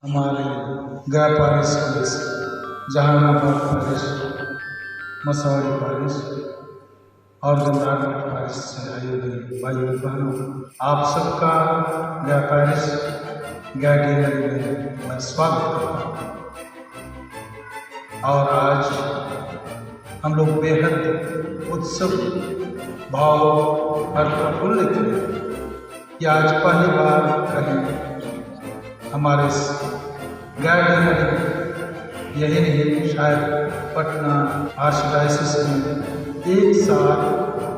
हमारे गया पारिश पारिश, जहानाबाद पारिश, मसौरी पारिश और गंगारमठ पारिश से आए हुए भाई और बहनों, आप सबका गया पारिश गया डेयरी में मैं स्वागत करता हूँ। और आज हम लोग बेहद उत्सव भाव और प्रफुल्लित हैं कि आज पहली बार कहीं हमारे गया डेयरी यही नहीं शायद पटना आर्चडायोसीस में एक साथ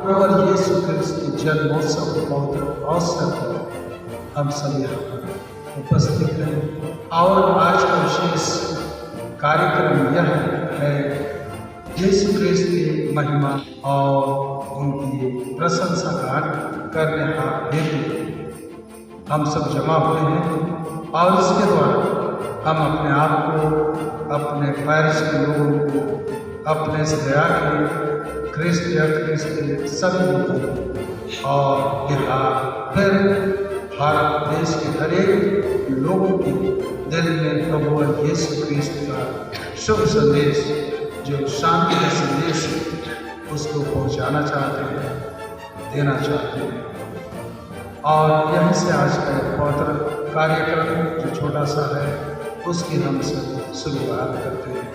प्रभु यीशु क्रिस्त के जन्मोत्सव के अवसर पर हम सब यहाँ पर उपस्थित हैं। और आज का विशेष कार्यक्रम यह है यीशु क्रिस्त की महिमा और उनकी प्रशंसा गान करने हेतु हम सब जमा हुए हैं। और इसके द्वारा हम अपने आप को, अपने पैरिश के लोगों को, अपने इस गया के क्रिस्त सभी लोगों और बिहार फिर भारत देश के हर एक लोगों के दिल में प्रभु यीशु क्रिस्त का शुभ संदेश, जो शांति का संदेश है, उसको पहुंचाना चाहते हैं, देना चाहते हैं। और यहीं से आज का पवित्र कार्यक्रम जो छोटा सा है उसकी हम सब शुरुआत करते हैं।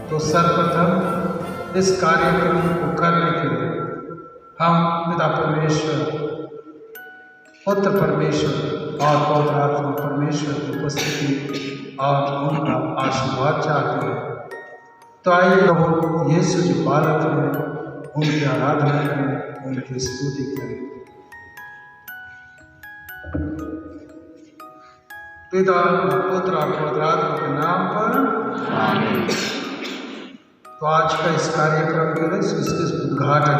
तो सर्वप्रथम इस कार्यक्रम को करने के लिए हम पिता परमेश्वर, पुत्र परमेश्वर और पवित्र आत्मा परमेश्वर की उपस्थिति और उनका आशीर्वाद चाहते हैं। तो आइए प्रभु यीशु जो बालक हैं उनकी आराधना करें, उनकी स्तुति करें। पिता पुत्र और पवित्र आत्मा के नाम पर आमीन। तो आज का इस कार्यक्रम के लिए इसके उद्घाटन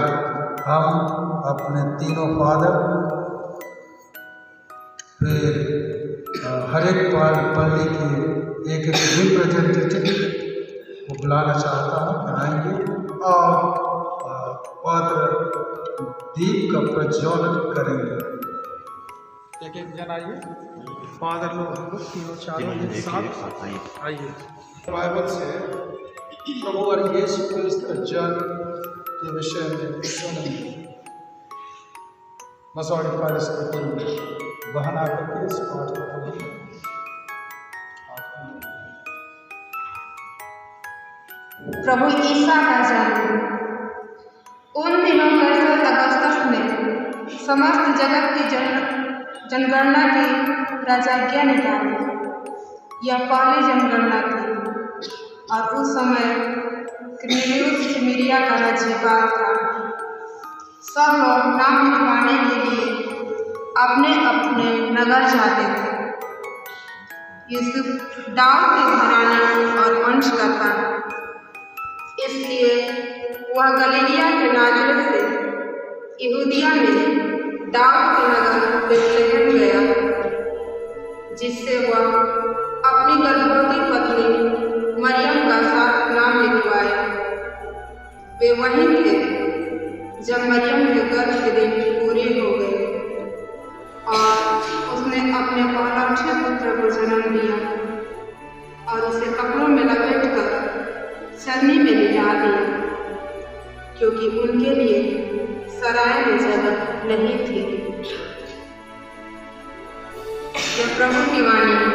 हम अपने तीनों फादर, फिर हर एक पल्ली के एक रिप्रेजेंटेटिव को बुलाना चाहता हूँ, बनाएंगे और पवित्र दीप का प्रज्वलन करेंगे। एक जन आइए, फादर लोग हम लोग तीनों चारों एक साथ आइए। बाइबल से प्रभु और यीशु क्रिस्त का जन्म के विषय में सुनेंगे। मसौरी पारिश के पूर्व बहन आकर के इस पाठ को पढ़ेंगे। प्रभु ईसा का जन्म। उन दिनों 10 अगस्त में समस्त जगत की जनगणना की राजाज्ञा निकाली। यह पहली जनगणना थी और उस समय क्विरिनियुस सिमरिया का राज्यपाल था। सब लोग नाम लिखवाने के लिए अपने अपने नगर जाते थे। यूसुफ दाऊद के घराने और वंश का था, इसलिए वह गलीलिया के नाज़रेत से यहूदिया में दाऊद के नगर बेथलेहम गया, जिससे वह अपनी गर्भवती पत्नी मरियम का साथ नाम लिखवाया। वे वहीं थे जब मरियम के गर्भ के दिन पूरे हो गए और उसने अपने पहलौठे पुत्र को जन्म दिया और उसे कपड़ों में लपेटकर सरनी में लिटा दिया, क्योंकि उनके लिए सराय में जगह नहीं थी। यह प्रभु की वाणी है।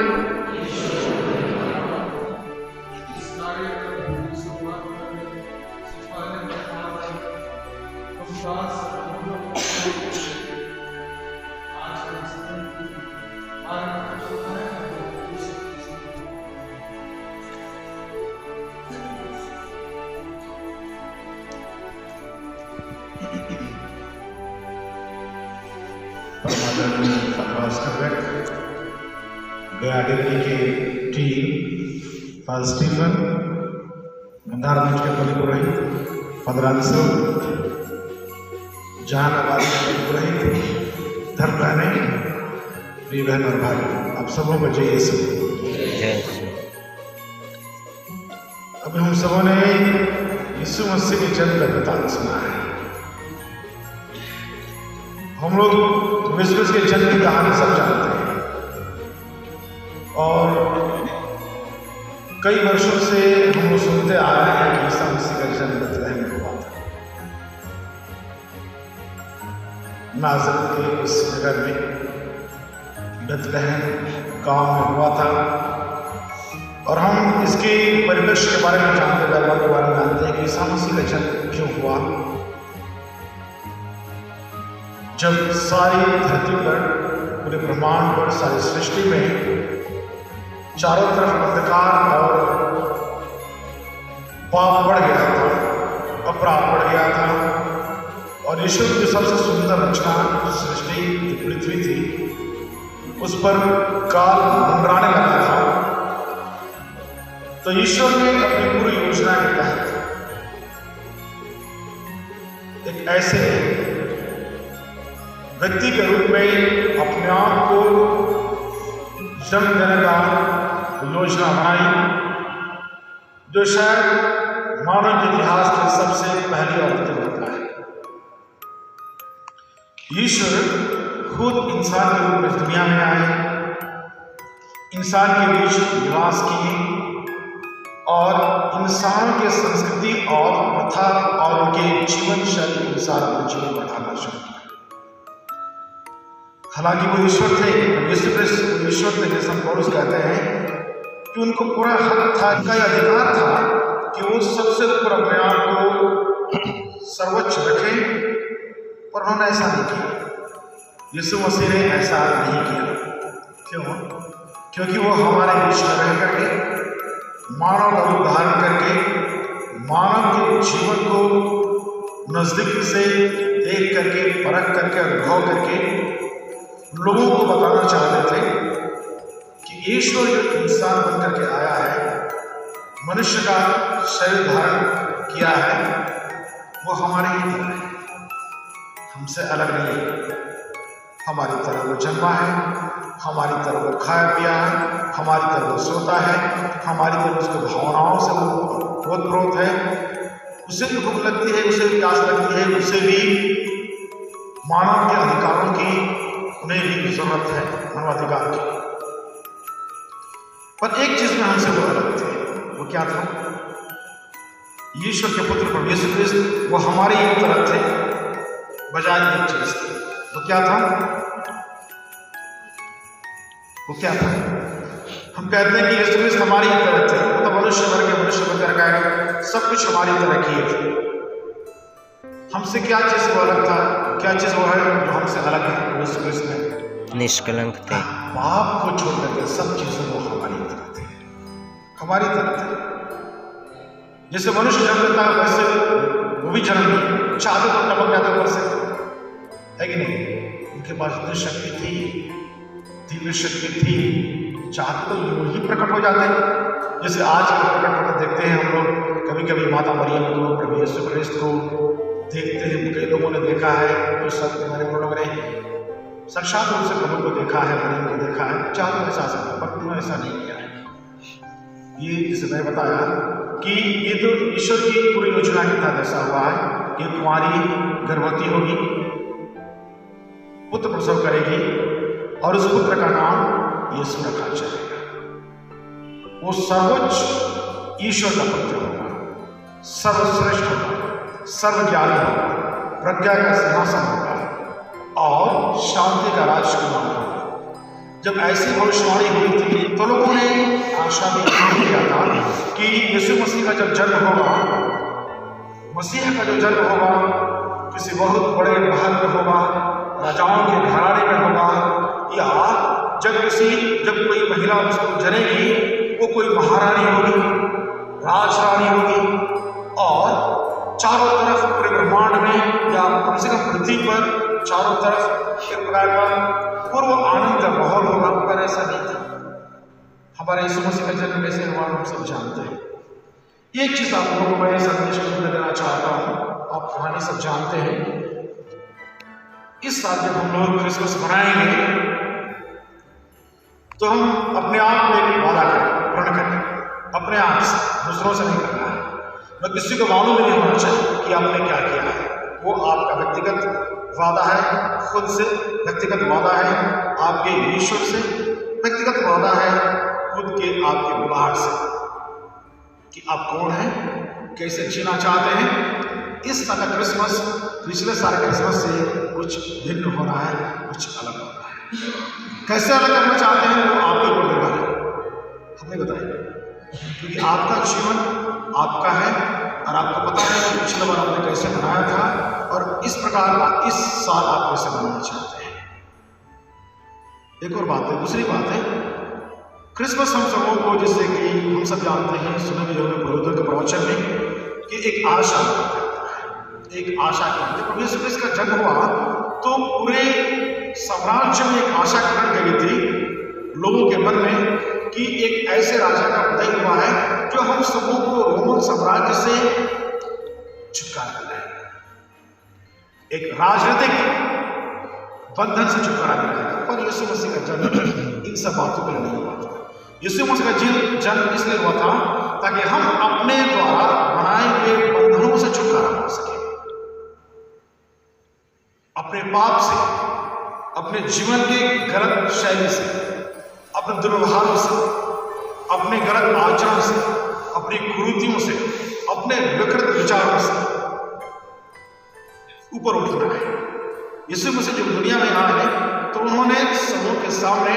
गया डेयरी के टीम, फादर स्टीफन, गंगारमठ के पल्ली पुरोहित, फादर अंशु, जहानाबाद के पल्ली पुरोहित, धर्म बहने, प्रिय बहन और भाई, आप सबों को जय यीशु। अभी हम सबों ने यीशु मसीह के जन्म का वृत्तांत सुना है। हम लोग विश्व के जन्म की कहानी सब जानते हैं। और कई वर्षों से हम लोग सुनते आ रहे हैं कि ईसा मसीह का जन्म बेथलेहम में हुआ था। नाज़रेत के उस नगर में, बेथलेहम गांव में हुआ था। और हम इसके परिवेश के बारे में जानते, बैकग्राउंड के बारे में जानते हैं कि ईसा मसीह का जन्म क्यों हुआ। जब सारी धरती पर, पूरे ब्रह्मांड पर, सारी सृष्टि में चारों तरफ अंधकार और पाप बढ़ गया था, अपराध बढ़ गया था, और ईश्वर की सबसे सुंदर रचना सृष्टि की पृथ्वी थी, उस पर काल मंडराने लगा था। तो ईश्वर ने अपनी पूरी योजना के तहत एक ऐसे व्यक्ति के रूप में अपने आप को जन्म देने का योजना बनाई, जो शायद मानव इतिहास के सबसे पहली और अंतिम घटना है। ईश्वर खुद इंसान के रूप में इस दुनिया में आए, इंसान के बीच निवास किए और इंसान के संस्कृति और प्रथा और उनके जीवन शैली के अनुसार अपना जीवन बढ़ाना शुरू किया। हालांकि वो ईश्वर थे, यीशु क्रिस्ट ईश्वर थे, जैसे हम पौलुस कहते हैं कि उनको पूरा हक था, का अधिकार था कि वो सबसे ऊपर अपने आप को सर्वोच्च रखें, पर उन्होंने ऐसा नहीं किया। यीशु मसीह ने ऐसा नहीं किया। क्यों? क्योंकि वो हमारे बीच में रह करके, मानव का रूप धारण करके, मानव के जीवन को नजदीक से देख करके, परख करके, अनुभव करके लोगों को बताना चाहते थे कि ईश्वर जो इंसान बन करके आया है, मनुष्य का शरीर धारण किया है, वो हमारे ही तरह है, हमसे अलग नहीं है। हमारी तरह वो जन्मा है, हमारी तरह वो खाया पिया है, हमारी तरह वो सोता है, हमारी तरह उसको भावनाओं से वो ओतप्रोत है, उसे भी भूख लगती है, उसे भी प्यास लगती है, उसे भी मानव के अधिकारों की उन्हें भी जरूरत है, मानवाधिकार की। पर एक चीज में हमसे वो अलग थे। वो क्या था? ईश्वर के पुत्र प्रभु यीशु क्रिस्ट वो हमारी ही तरह थे, बजाय एक चीज थी। वो क्या था? वो क्या था? हम कहते हैं कि यीशु क्रिस्ट हमारी ही तरह थे, वो तो मनुष्य बन के मनुष्य बनकर गए, सब कुछ हमारी तरह किए थे। हमसे क्या चीज वो अलग था? क्या चीज वो है जो हमसे अलग है? यीशु क्रिस्ट में निष्कलंक थे। पाप को छोड़ करके सब चीजें वो हमारी तरह थे, हमारी तरह थे। जैसे मनुष्य जन्म लेता है वैसे वो भी जन्म लिए, चाहते तो टपक जाते ऊपर से, है कि नहीं? उनके पास इतनी शक्ति थी, दिव्य शक्ति थी, चाहते तो यूं ही प्रकट हो जाते। जैसे आज प्रकट होकर देखते हैं हम लोग, कभी कभी माता मरियम को, प्रभु यीशु क्रिस्त को देखते हैं। कई लोगों ने देखा है, जो संत हमारे लोगों ने साक्षात रूप से प्रभु को देखा है, मरियम को देखा है, चाहते ऐसा सकता, पर उन्होंने ऐसा नहीं किया है। ये जिसे मैंने बताया कि ये तो ईश्वर की पूरी योजना के तहत ऐसा हुआ है कि कुंवारी गर्भवती होगी, पुत्र प्रसव करेगी और उस पुत्र का नाम यीशु रखा जाएगा। वो सर्वोच्च ईश्वर का पुत्र होगा, सर्वश्रेष्ठ होगा, सर्वज्ञानी होगा, प्रज्ञा का सिंहासन होगा और शांति का राजकुमार होगा। जब ऐसी भविष्यवाणी हुई थी तो लोगों ने आशा भी किया था कि यीशु मसीह का जब जन्म होगा, मसीह का जो जन्म होगा किसी बहुत बड़े महल में होगा, राजाओं के घराने में होगा, या जब कोई महिला उसको जनेगी वो कोई महारानी होगी, राजरानी होगी, और चारों तरफ पूरे ब्रह्मांड में या कम से कम पृथ्वी पर चारों तरफ एक प्रकार का पूर्व आनंद का माहौल होगा। पर ऐसा नहीं था। हमारे यीशु मसीह का जन्म कैसे हुआ हम सब जानते हैं। एक चीज आप लोगों को मैं संदेश में देना चाहता हूँ, आप कहानी सब जानते हैं। इस साल जब हम लोग क्रिसमस मनाएंगे तो हम अपने आप में एक वादा करें, प्रण करें, अपने आप से, दूसरों से नहीं करना है। न किसी को मालूम नहीं होना चाहिए कि आपने क्या किया है। वो आपका व्यक्तिगत वादा है, खुद से व्यक्तिगत वादा है, आपके ईश्वर से व्यक्तिगत वादा है खुद के आपके बुलाहट से कि आप कौन हैं, कैसे जीना चाहते हैं। इस साल का क्रिसमस पिछले साल क्रिसमस से कुछ भिन्न हो रहा है, कुछ अलग हो रहा है। कैसे अलग करना चाहते हैं वो आपके ऊपर निर्भर है, हमें बताइए, क्योंकि आपका जीवन आपका है और आपको पता है कि पिछले बार आपने कैसे मनाया था और इस प्रकार का इस साल आप कैसे मनाना चाहते हैं। एक और बात है, दूसरी बात है, क्रिसमस हम सबों को, जैसे कि हम सब जानते हैं, सुने भी होंगे पुरोहितों के प्रवचन में, कि एक आशा एक आशा की। जब प्रभु यीशु क्रिस्त का जन्म हुआ तो पूरे साम्राज्य में एक आशा ग्रहण गई थी लोगों के मन में कि एक ऐसे राजा का उदय हुआ है जो हम सबों को रोमन साम्राज्य से छुटकारा दिलाएगा, एक राजनीतिक बंधन से छुटकारा दिलाएगा। पर यीशु मसीह का जन्म इन सब बातों पर नहीं हुआ था। यीशु मसीह का जन्म इसलिए हुआ था ताकि हम अपने द्वारा बनाए हुए बंधनों से छुटकारा पा सके, अपने पाप से, अपने जीवन के गलत शैली से, अपने दुर्व्यवहारों से, अपने गलत आचरण से, अपनी कुरीतियों से, अपने विकृत विचारों से ऊपर उठना है। यीशु मसीह जब दुनिया में आए तो उन्होंने सबों के सामने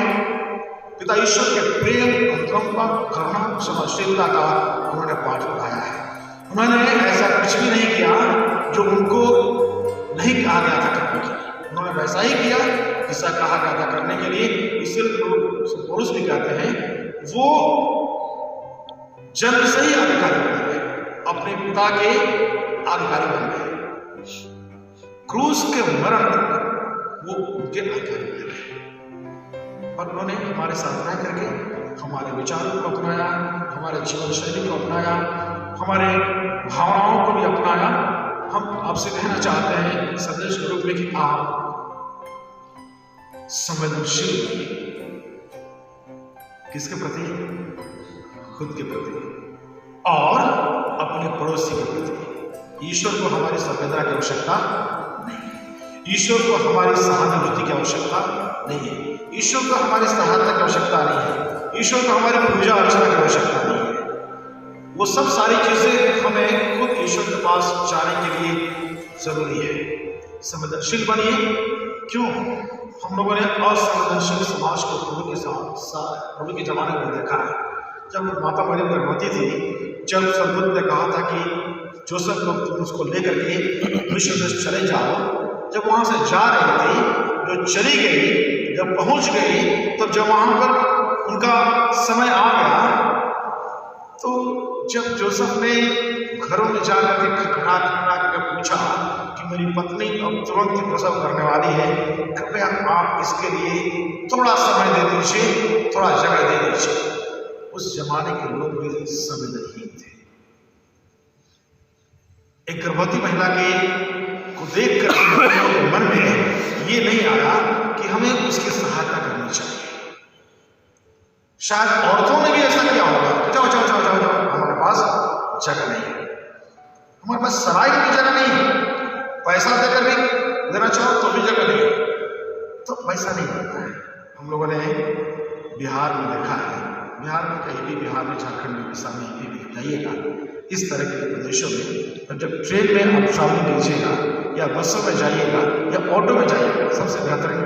पिता ईश्वर के प्रेम, अनुकंपा, करुणा, क्षमाशीलता का उन्होंने पाठ पढ़ाया है। उन्होंने ऐसा कुछ भी नहीं किया जो उनको नहीं कहा गया था करने के लिए, उन्होंने वैसा ही किया जैसा कहा गया था करने के लिए। इसलिए पौलुस भी कहते हैं वो जन्म से ही अधिकारी बन गए, अपने पिता के अधिकारी बन गए, क्रूस के मरण तक वो उनके अधिकारी बन गए। और उन्होंने हमारे साथ रह करके हमारे विचारों को अपनाया, हमारे जीवन शैली को अपनाया, हमारे भावनाओं को भी अपनाया। हम आपसे कहना चाहते हैं संदेश के रूप में कि आप संवेदनशील किसके प्रति? खुद के प्रति और अपने पड़ोसी के प्रति। ईश्वर को हमारी संवेदना की आवश्यकता नहीं, ईश्वर को हमारी सहानुभूति की आवश्यकता नहीं है, ईश्वर को हमारी सहायता की आवश्यकता नहीं है, ईश्वर को हमारी पूजा अर्चना की आवश्यकता नहीं है। वो सब सारी चीजें हमें खुद ईश्वर के पास जाने के लिए जरूरी है। संवेदनशील बनिए। क्यों? हम लोगों ने असंवेदनशील समाज को प्रभु के जमाने में देखा है। जब माता मरियम गर्भवती थी, जब स्वर्गदूत ने कहा था कि जोसेफ को तुम उसको लेकर के मिस्र देश चले जाओ, जब वहां से जा रही थी, जो चली गई, जब पहुंच गई, तब जब वहां पर उनका समय आ गया तो जब जोसेफ ने घरों में जाकर के खटखटा करके पूछा कि मेरी पत्नी अब तुरंत प्रसव करने वाली है, कृपया आप इसके लिए थोड़ा समय दे दीजिए, थोड़ा जगह दे दीजिए। उस जमाने के लोग भी संवेदनहीन थे। एक गर्भवती महिला को देख कर मन में ये नहीं आया कि हमें उसकी सहायता करनी चाहिए। शायद औरतों ने भी ऐसा किया होगा, जाओ जाओ जाओ जाओ जाओ, हमारे पास जगह नहीं है, हमारे पास सराय की भी जगह नहीं है, पैसा देकर भी देना चाहो तो भी जगह नहीं है, तो पैसा नहीं मिलता है। हम लोगों ने बिहार में देखा है, बिहार में कहीं भी, बिहार में, झारखंड में, उड़ीसा में कहीं भी जाइएगा, इस तरह के प्रदेशों में जब ट्रेन में आप ट्रैवलिंग कीजिएगा या बसों में जाइएगा या ऑटो में जाइएगा, सबसे बेहतरीन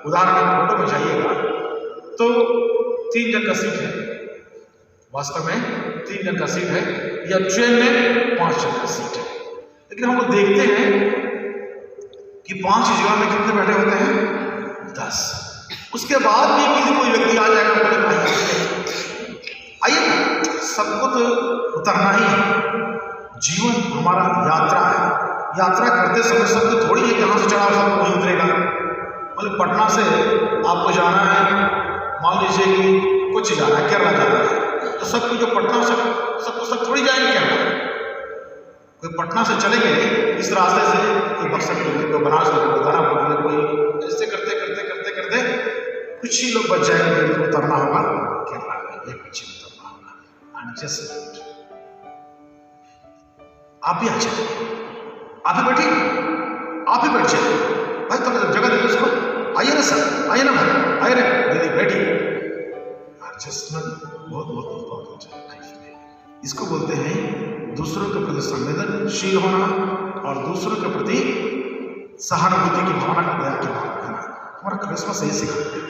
उदाहरण ऑटो में जाइएगा तो 3 जन का सीट है, वास्तव में 3 जन का सीट है, या ट्रेन में 5 जन का सीट है। लेकिन हम लोग देखते हैं कि 5 जगह में कितने बैठे होते हैं? 10। उसके बाद भी किसी कोई व्यक्ति आ जाएगा, बोले आइए ना, सबको तो उतरना ही है। जीवन हमारा यात्रा है, यात्रा करते समय सबको थोड़ी है कि यहाँ से चढ़ा सबको नहीं उतरेगा। मतलब पटना से आपको जाना है, मान लीजिए कि कुछ जाना है, केरला जाना है, तो सबको जो पटना से सबको सब थोड़ी जाएंगे केरला। कोई पटना से चलेंगे इस रास्ते से, कोई बक्सर को, कोई बनारस को, कोई दानापुर, कोई ऐसे करते करते करते करते कुछ ही लोग बच जाएंगे जिनको उतरना होगा केरला में, एक पीछे उतरना होगा। आप भी आ जाइए, आप ही बैठिए, आप ही बैठ जाइए भाई, थोड़ा जगह दीजिए उसको, आइए आइए ना सर, आइए ना भाई, आइए ना दीदी बैठी। एडजस्टमेंट बहुत बहुत इंपॉर्टेंट है लाइफ में। इसको बोलते हैं दूसरों के प्रति संवेदनशील होना और दूसरों के प्रति सहानुभूति की भावना, दया की भावना रखना। हमारा क्रिसमस यही सिखाता है।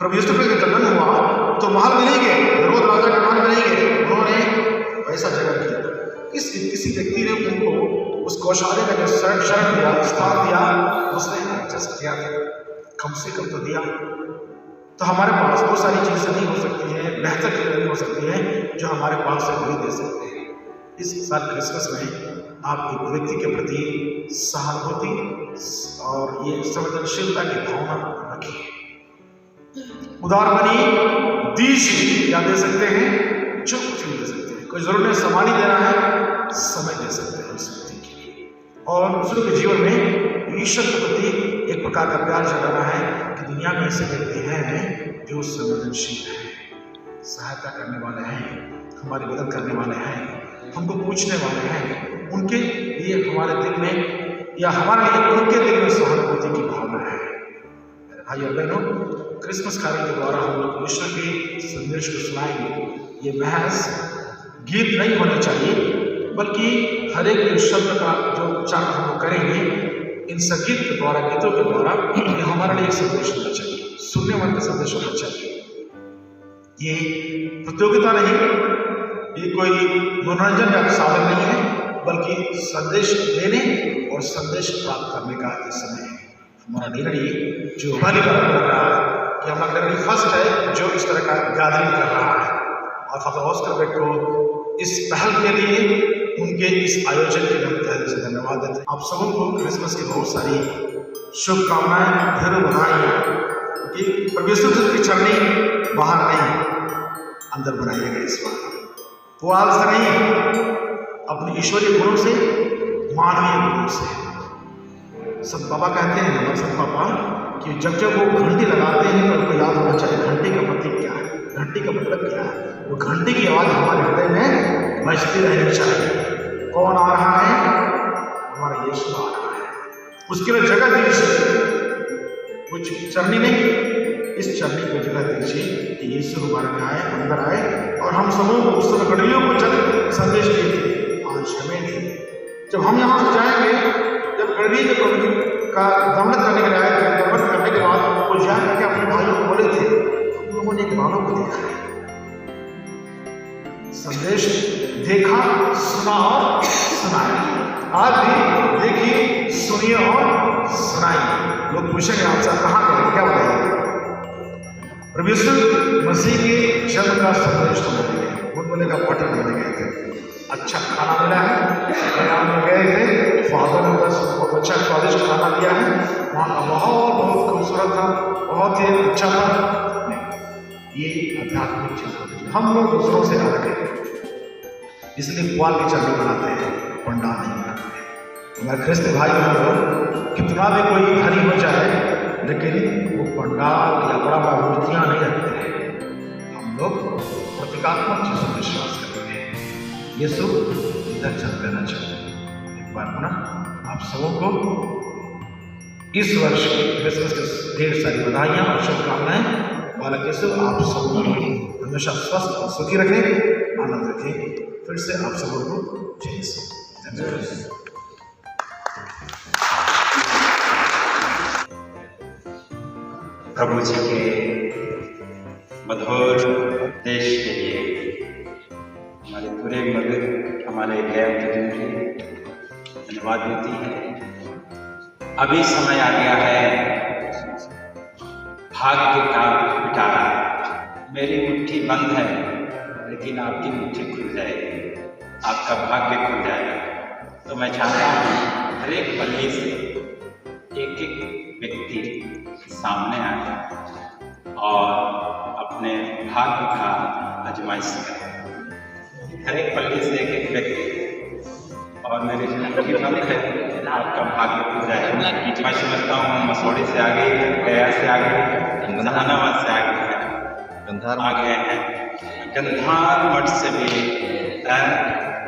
प्रभु यीशु मसीह का जन्म हुआ तो महल में नहीं गए, हेरोद राजा के महल में नहीं गए, उन्होंने वैसा जगह किया। किसी व्यक्ति ने उनको उस गौशाले का शरण दिया, स्थान दिया, उसने एडजस्ट किया, कम से कम तो दिया। तो हमारे पास बहुत सारी चीजें नहीं हो सकती हैं, बेहतर चीजें नहीं हो सकती हैं जो हमारे पास से वही दे सकते हैं। इस साल क्रिसमस में आप एक व्यक्ति के प्रति सहानुभूति और ये संवेदनशीलता की भावना रखिए। उदार बनिए, दीजिए, क्या दे सकते हैं, जो कुछ भी दे सकते हैं। कोई जरूर नहीं सामान ही देना है, समय दे सकते हैं उस व्यक्ति के लिए। और दूसरों के जीवन में ईश्वर के प्रति एक प्रकार का प्यार जगाना है कि दुनिया में ऐसे व्यक्ति हैं जो संवेदनशील हैं, सहायता करने वाले हैं, हमारी मदद करने वाले हैं, हमको पूछने वाले हैं। उनके लिए हमारे दिल में या हमारे लिए उनके दिल में सहानुभूति की भावना है। मेरे भाई और बहनों, क्रिसमस कार्य के द्वारा हम लोग ईश्वर के संदेश को सुनाएंगे। ये महज गीत नहीं होने चाहिए, बल्कि हर एक शब्द का जो उच्चारण हम लोग करेंगे, इन संगीत के द्वारा, गीतों के द्वारा ये हमारे लिए एक संदेश होना चाहिए, सुनने वाले का संदेश होना चाहिए। ये प्रतियोगिता नहीं, ये कोई मनोरंजन का साधन नहीं है, बल्कि संदेश देने और संदेश प्राप्त करने का ये समय है। हमारा निर्णय जो हमारी बात कर रहा है कि हमारा निर्णय फर्स्ट है जो इस तरह का गैदरिंग कर रहा है, और फादर ऑस्कर बेक को इस पहल के लिए, उनके इस आयोजन के लिए हम तहे दिल से धन्यवाद देते हैं। आप सबों को क्रिसमस की बहुत सारी शुभकामनाएं, ढेरों बधाई कि परमेश्वर की चरनी बाहर नहीं, अंदर बनाइएगा इस बार। पुआल से नहीं, अपने ईश्वरीय गुणों से, मानवीय गुणों से। संत बाबा कहते हैं, हमारे संत बाबा, कि जब जब वो घंटी लगाते हैं तो उनको याद होना चाहिए घंटी का प्रतीक क्या है, घंटी का मतलब क्या है। वो घंटी की आवाज़ हमारे हृदय में बजती रहनी चाहिए। कौन आ रहा है? हमारा यीशु आ रहा है। उसके लिए जगह दीजिए, कुछ चरनी नहीं, इस चरनी को जगह दीजिए कि यीशु हमारे में आए, अंदर आए। और हम सबों को उस समय गड़ियों को जब संदेश दिए थे, आज हमें थे। जब हम यहाँ से जाएंगे, जब गड़ियों के प्रभु का दमन करने के लिए आए थे, दमन करने के बाद वो जाकर अपने भाइयों को बोले थे, हम लोगों ने एक मानव को देखा है, संदेश देखा, सुना और सुनाया। आज भी देखिए, सुनिए और सुनाइए। लोग पूछेंगे आपसे कहाँ गए, क्या बताइए? प्रभु यीशु मसीह के जन्म का संदेश तो मिले, वो बोलेगा पटन करने गए थे, अच्छा खाना मिला है, हम गए थे, फादर ने बस बहुत अच्छा स्वादिष्ट खाना दिया है, वहाँ का माहौल बहुत खूबसूरत था, बहुत ही अच्छा था। ये आध्यात्मिक चीज हम लोग दूसरों से अलग है, इसलिए पुआल की चरनी बनाते हैं, पंडाल नहीं बनाते हैं। हमारे ख्रिस्त भाई बहनों, कितना भी कोई धनी हो जाए, लेकिन वो पंडाल या बड़ा बड़ा मूर्तियाँ नहीं रखते हैं। हम लोग प्रतीकात्मक चीजों में विश्वास करते हैं। यीशु इधर चल देना चाहिए। एक बार पुनः आप सबों को इस वर्ष की क्रिसमस की ढेर सारी बधाइयाँ और शुभकामनाएं। बालक यीशु आप सबको हमेशा स्वस्थ और सुखी रखें, आनंद रखें। फिर से आप सबों को जय यीशु। प्रभु जी के मधुर उपदेश के लिए हमारे पूरे मगध, हमारे गैर धन्यवाद देती है। अभी समय आ गया है भाग्य का पिटारा। मेरी मुट्ठी बंद है, लेकिन आपकी मुट्ठी खुल जाएगी, आपका भाग्य खुल जाएगा। तो मैं चाहता हूँ हर एक पल्ली से एक एक व्यक्ति सामने आए और अपने भाग्य का आजमाइश करें। हर एक पल्ली से एक एक व्यक्ति, और मेरी मुट्ठी बंद है, आपका भाग्य खुल जाएगा। मैं समझता हूँ मसौड़ी से आगे, गया से आगे, जहानाबाद से आगे है, आ गए हैं, गंधार मठ से भी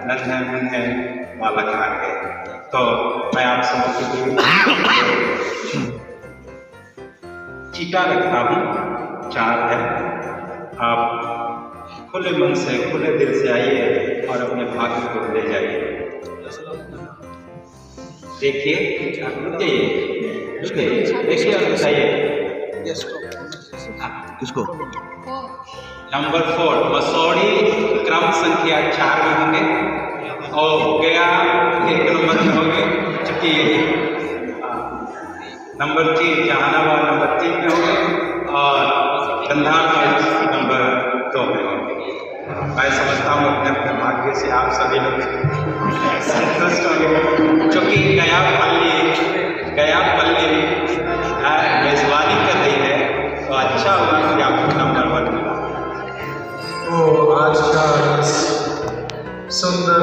नन्हे बालक आ गए। तो मैं आप सबों के छुट्टा रखता हूँ, 4 है। आप खुले मन से, खुले दिल से आइए और अपने भाग्य को ले जाइए। देखिए, देखिए और बताइए किसको? नंबर 4 मसौड़ी क्रम संख्या 4 में होंगे और गया 1 नंबर में होंगे, चुकी नंबर 3 जहानाबाद नंबर 3 में होंगे और कंधार नंबर 2 में होंगे। मैं समझता हूँ अपने अपने भाग्य से आप सभी लोग संतुष्ट होंगे, क्योंकि गया पल्ली मेजबानी कर रही है, तो अच्छा होगा कि आपको नंबर 1 मिला। तो आज का इस सुंदर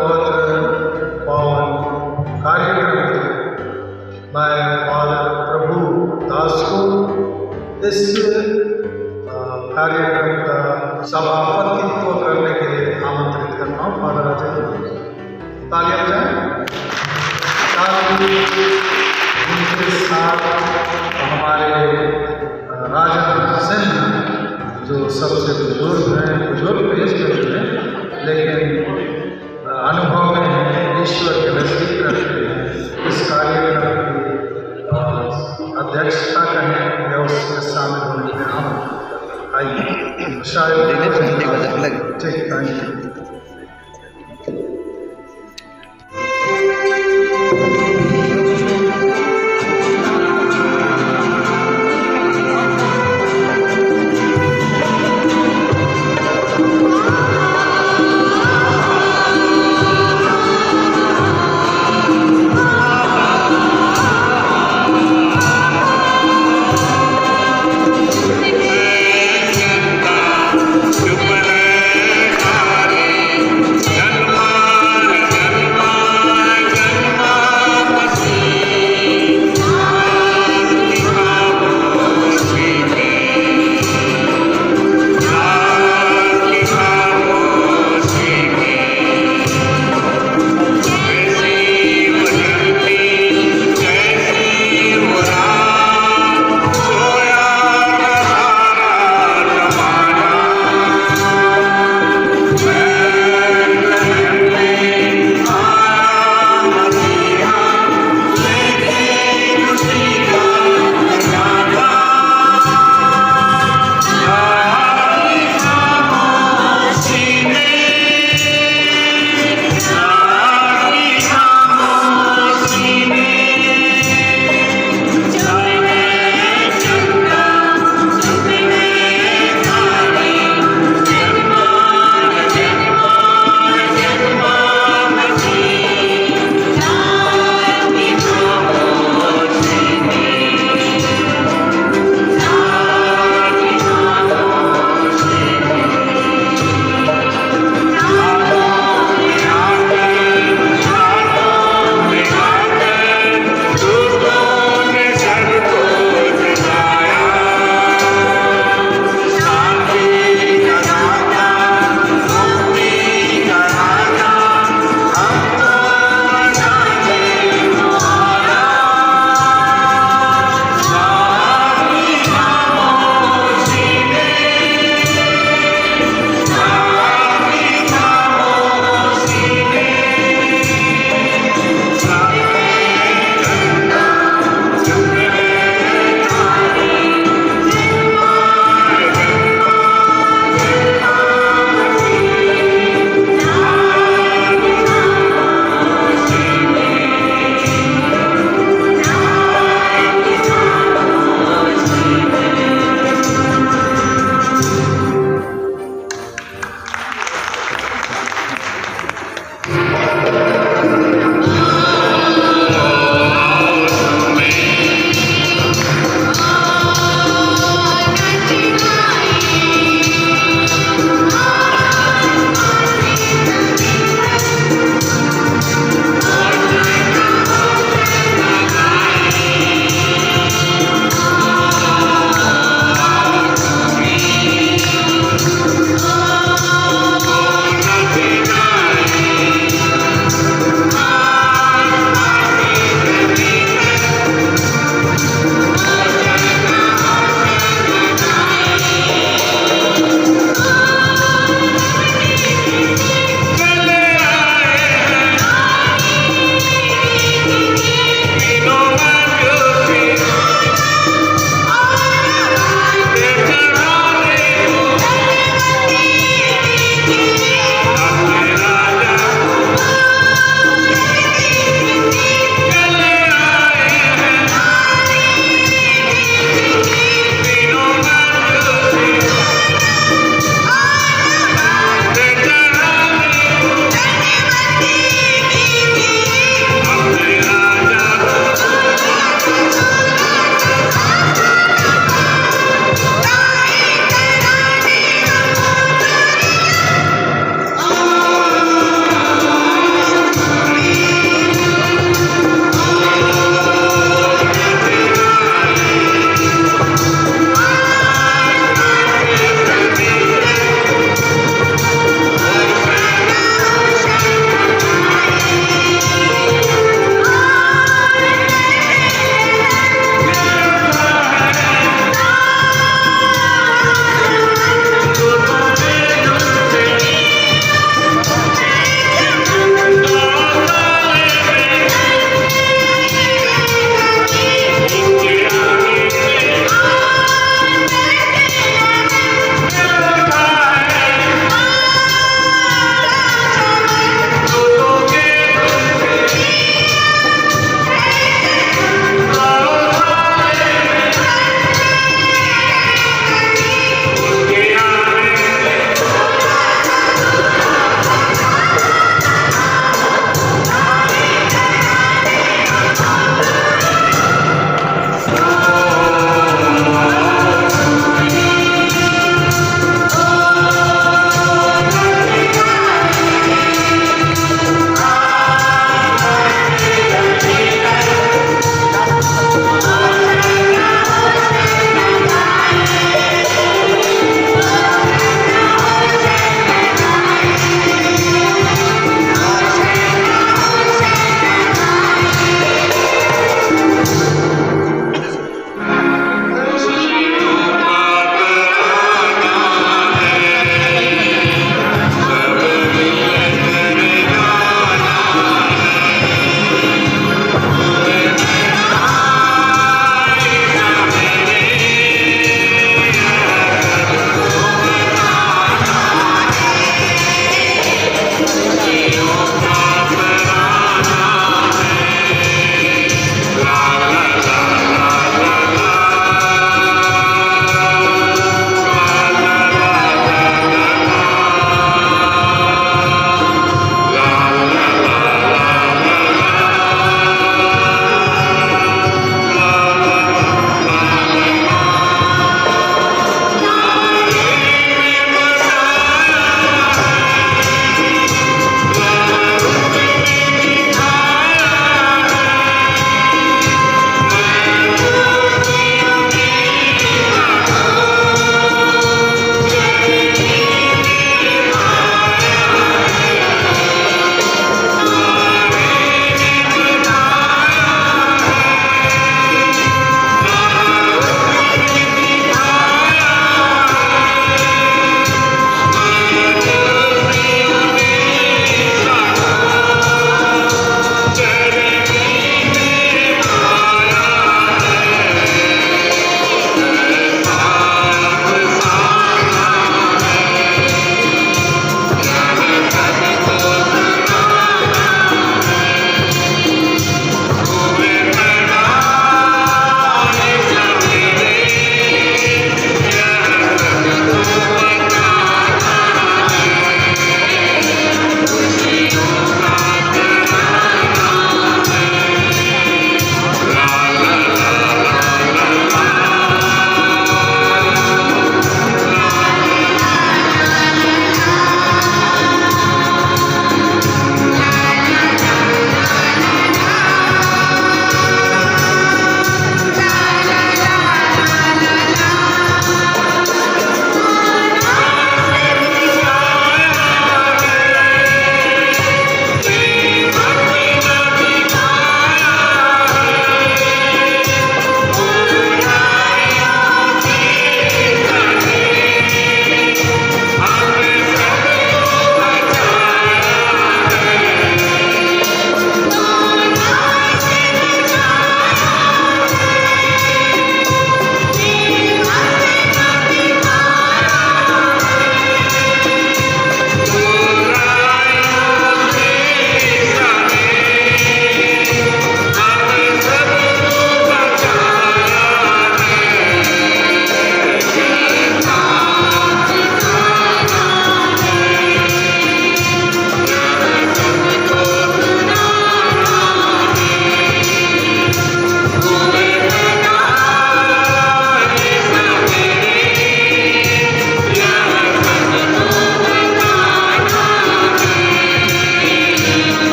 और कार्यक्रम मैं फादर प्रभु दास को इस कार्यक्रम का सभापतित्व करने के लिए आमंत्रित करता हूँ। फादर अजय तालियां जाए। उनके साथ हमारे राजा सिंह जो सबसे बुजुर्ग पेश करते हैं, लेकिन अनुभव में हैं, ईश्वर के नजदीक रखते हैं। इस कार्यक्रम की अध्यक्षता करने या उसमें शामिल होने के हम आइए। शायद ठीक, थैंक यू।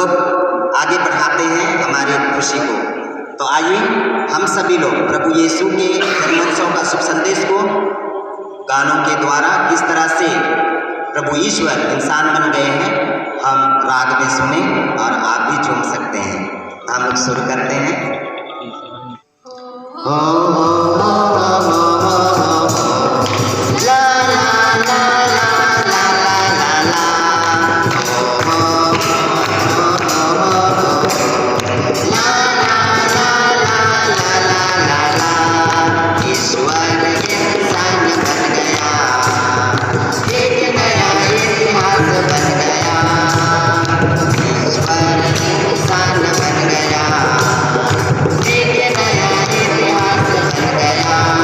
और आगे बढ़ाते हैं हमारी खुशी को। तो आइए हम सभी लोग प्रभु यीशु के जन्मोत्सव का शुभ संदेश को गानों के द्वारा किस तरह से प्रभु ईश्वर इंसान बन गए हैं हम राग में सुने और आप भी झूम सकते हैं। हम लोग शुरू करते हैं। इंसान बन गया, एक नया इतिहास बन गया।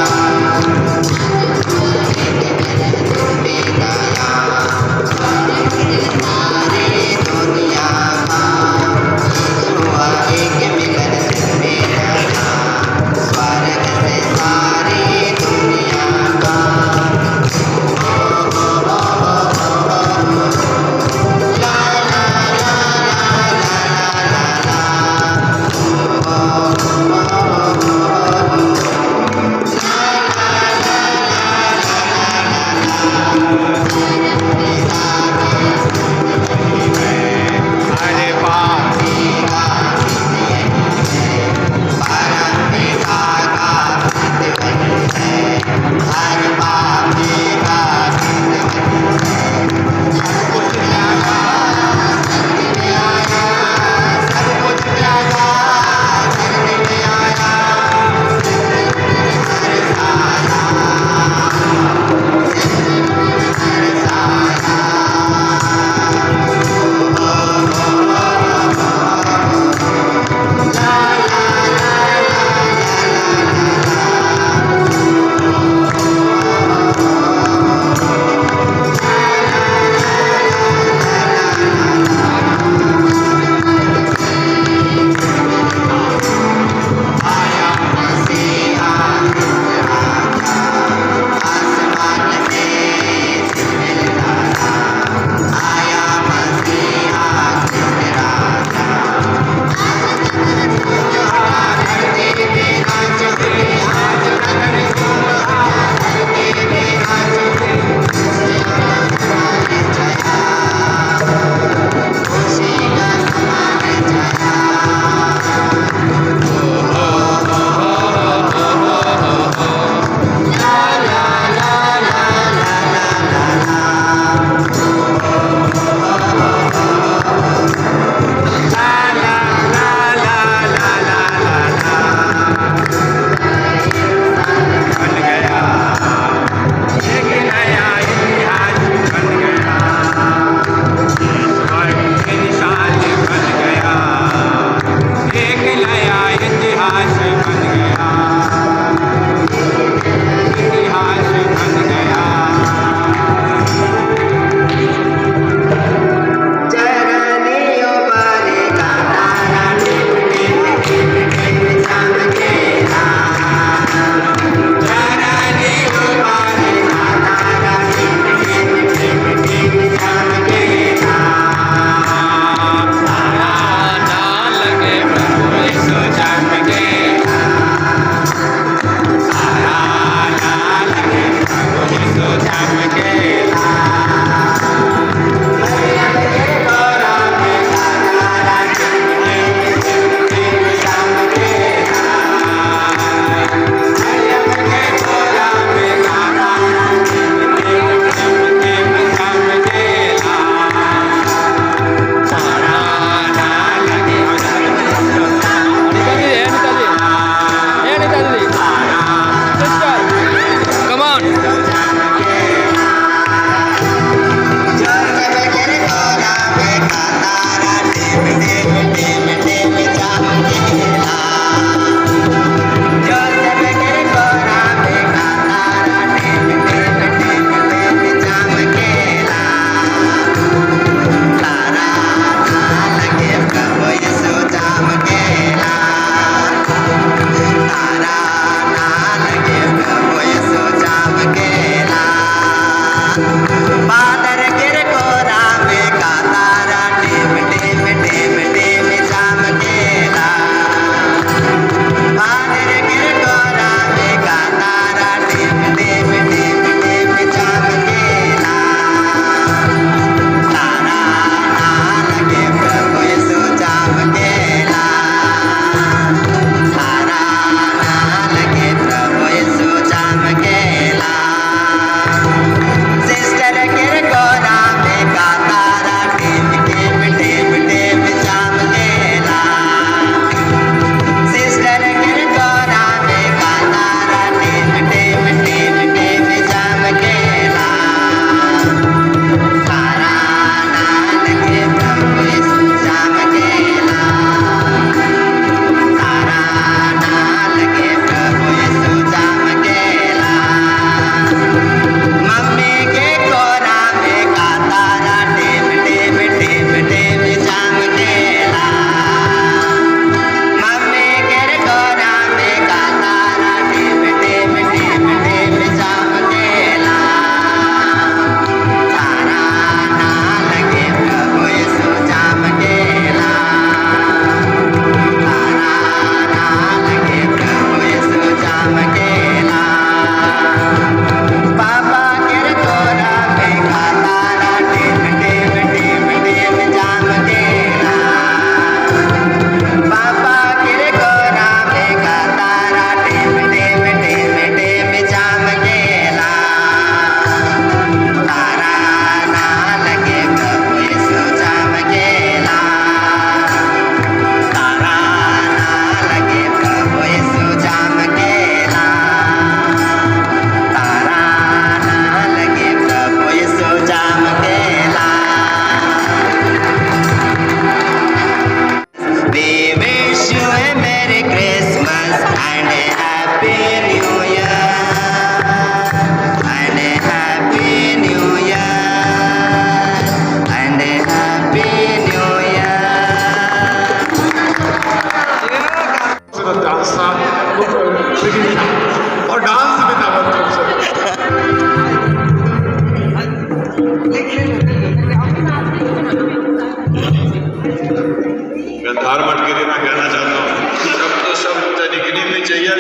गंधार मटगिरी में कहना चाहता हूँ सब तनिकनी में चाहिए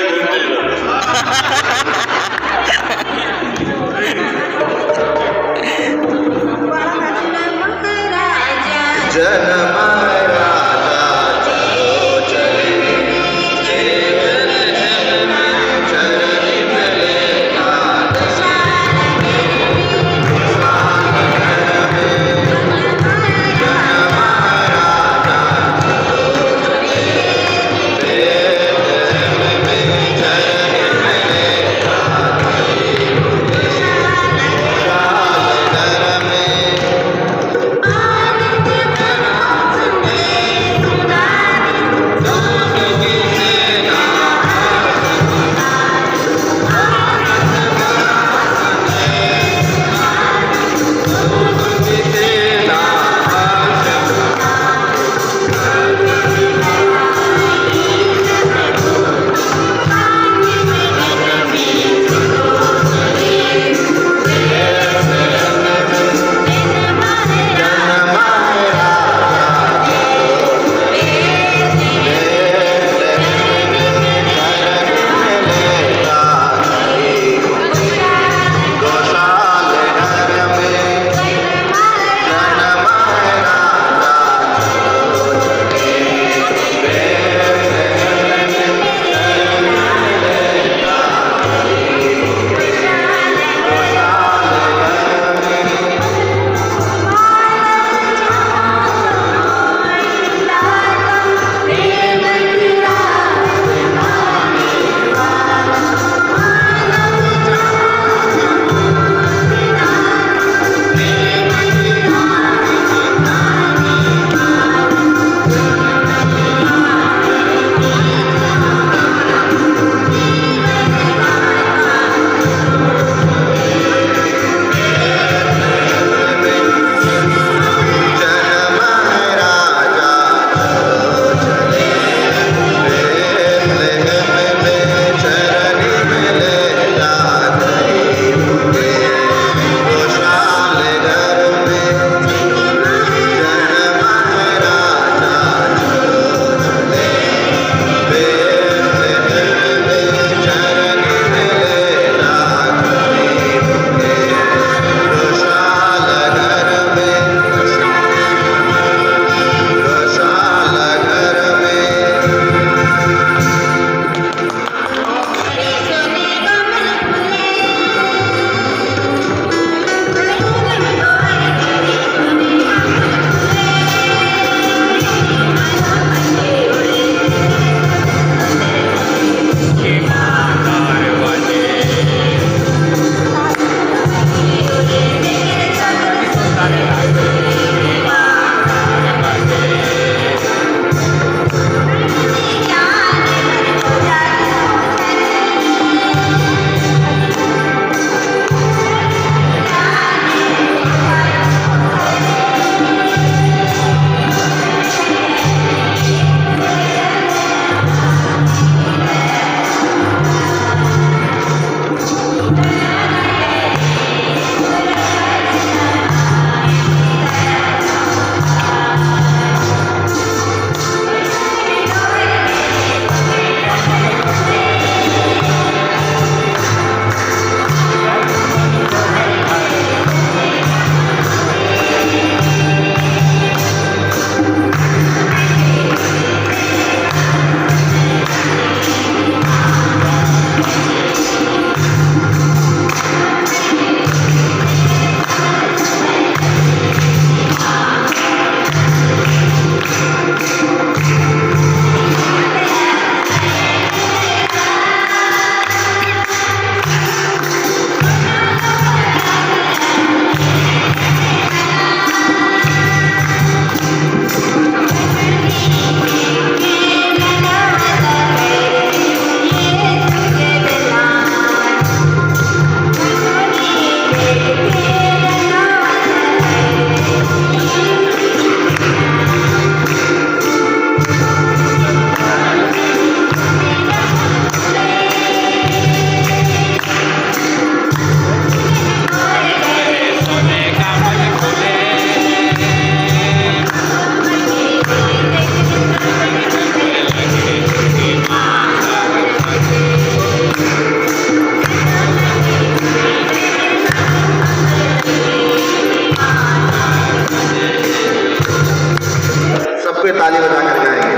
कर गाएंगे।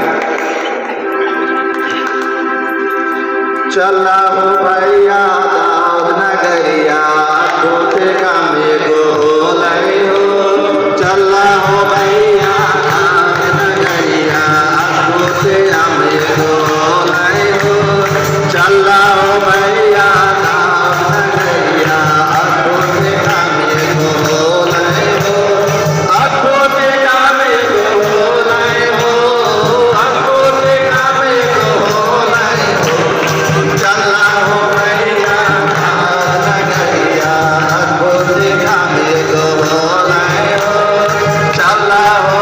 चला हो भैया दाऊद नगरिया तोते का मेघो लाई हो। चला हो भैया दाऊद नगरिया तोते का मेघो लाई हो। चला हो भैया दाऊद नगरिया तोते का मेघो लाई हो। तोते का मेघो लाई हो। तोते का मेघो लाई हो। चला हो भैया नगरिया तोते का मेघो लाई हो। चला हो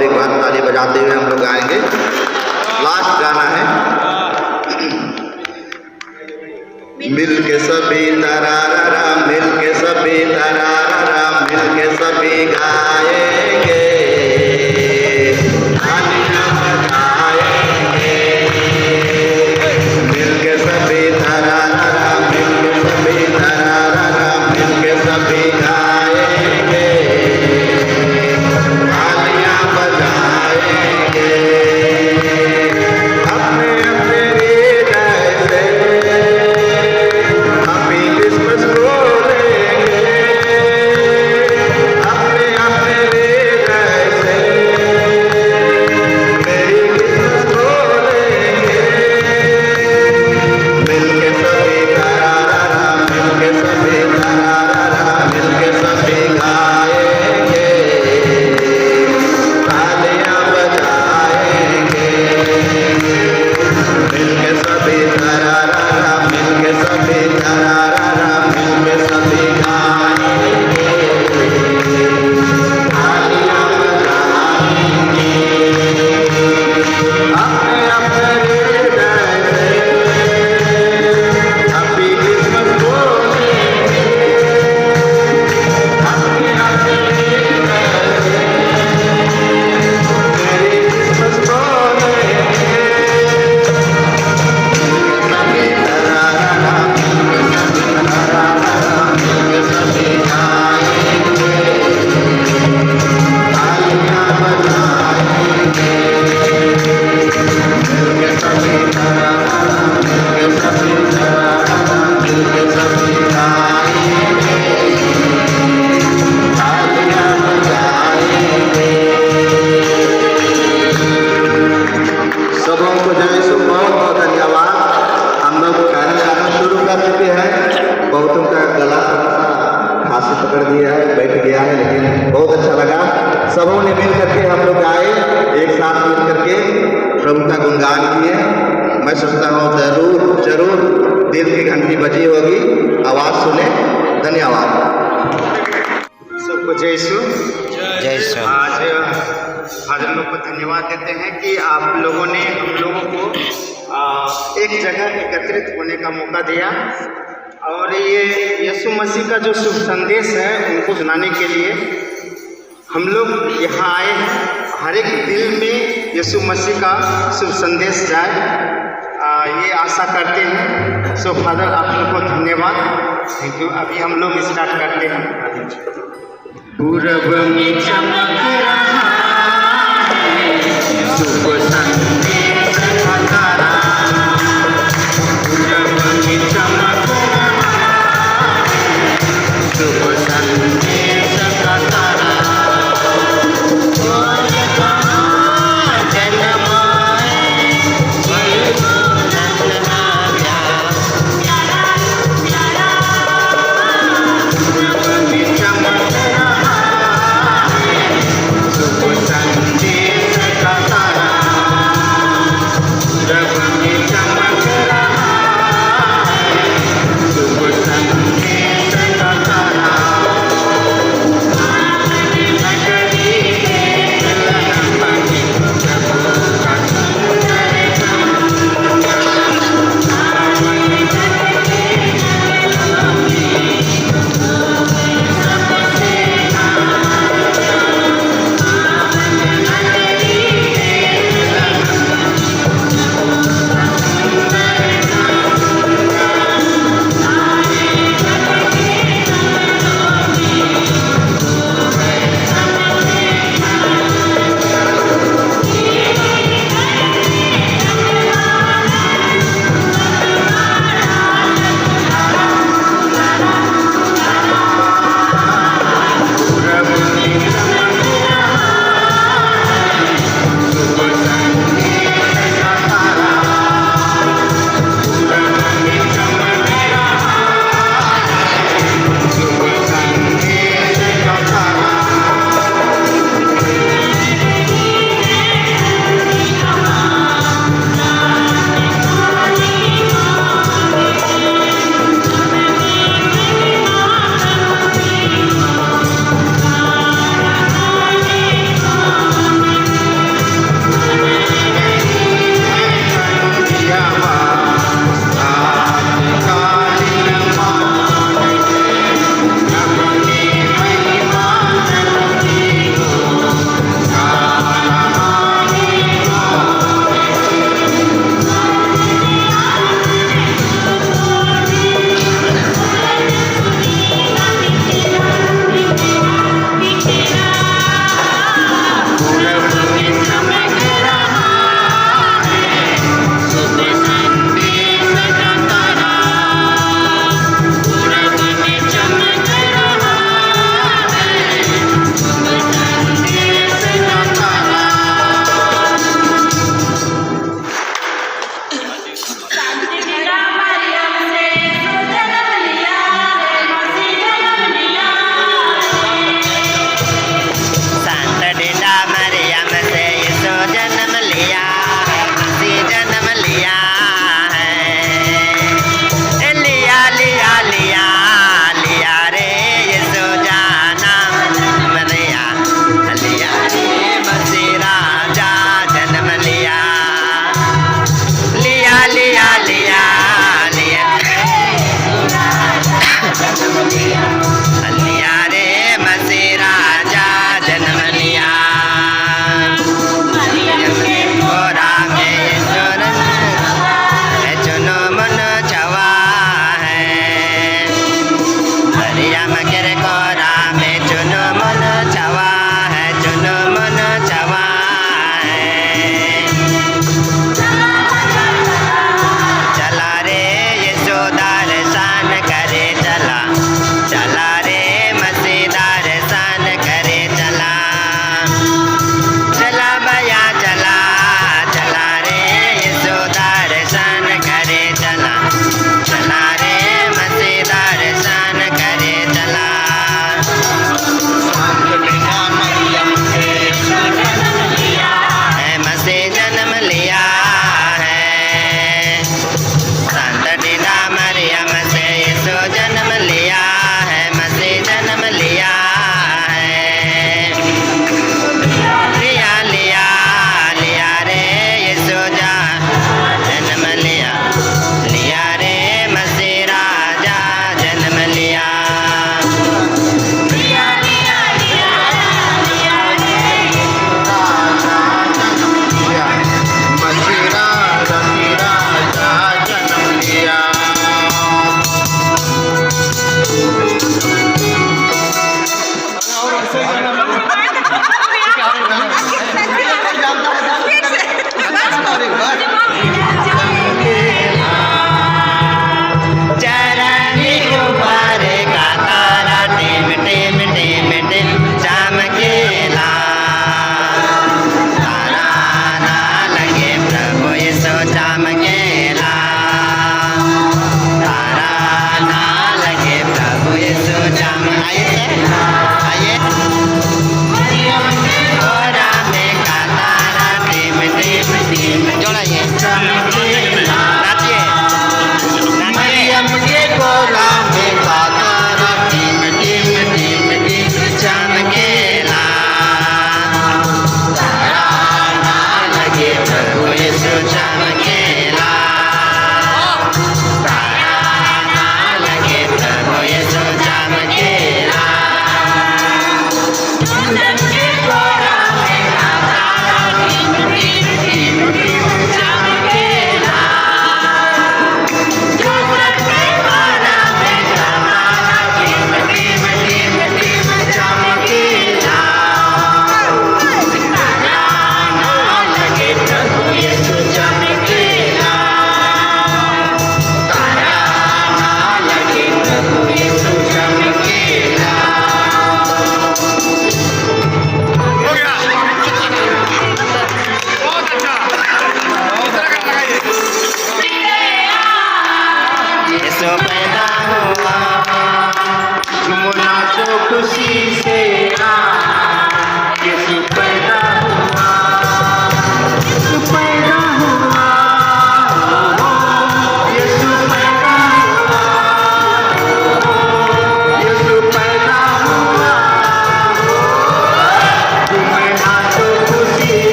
और एक बार ताली बजाते हुए हम लोग गाएंगे। लास्ट गाना है। मिल के सभी तरारा, मिल के सभी तरारा, मिल के सभी गाएंगे, तालियां बजाएंगे। मिल के सभी तरारा, मिल के सभी तरारा, मिल के सभी गाएंगे, तालियां बजाएंगे। अपने अपने हृदय से हैप्पी क्रिसमस बोलेंगे, अपने अपने हृदय से मेरी क्रिसमस बोलेंगे। मिल के सभी तरारा, मिल के सभी तरारा, मिल के सभी गाएंगे, तालियां बजाएंगे। मिल के सभी तरारा, मिल के सभी तरारा, मिल के सभी गाएंगे, तालियां बजाएंगे। अपने अपने हृदय से हैप्पी क्रिसमस बोलेंगे, अपने अपने हृदय से मेरी क्रिसमस बोलेंगे। सभी तरारा, मिल के सभी गाएंगे, तालियां बजाएंगे। मिल के सभी तरारा, मिल के सभी तरारा, मिल के सभी गाएंगे, तालियां बजाएंगे। सबों को जय यीशु, बहुत बहुत धन्यवाद। हम लोग गाना गाना शुरू कर चुके हैं। बहुतों का गला थोड़ा सा खांसी पकड़ दिया है, बैठ गया है, लेकिन बहुत अच्छा लगा। सबों ने मिल करके हम लोग आए, एक साथ मिल करके प्रभु का गुणगान किए। मैं सोचता हूँ जरूर जरूर दिल की घंटी बजी होगी, आवाज़ सुने। धन्यवाद सबको। जय यीशु। जय श्री आज फादर लोग को धन्यवाद देते हैं कि आप लोगों ने हम लोगों को एक जगह एकत्रित होने का मौका दिया, और ये यीशु मसीह का जो शुभ संदेश है उनको सुनाने के लिए हम लोग यहाँ आए हैं। हर एक दिल में यीशु मसीह का शुभ संदेश जाए, ये आशा करते हैं। सो फादर आप लोग को धन्यवाद, थैंक यू। अभी हम लोग स्टार्ट करते हैं। पूरब में चमक रहा है शुभ संदेश का तारा, पूरब में चमक रहा है शुभ संदेश का तारा। और कहाँ जन्म आए स्वर्ग नंदना प्यारा, पूरब में चमक रहा है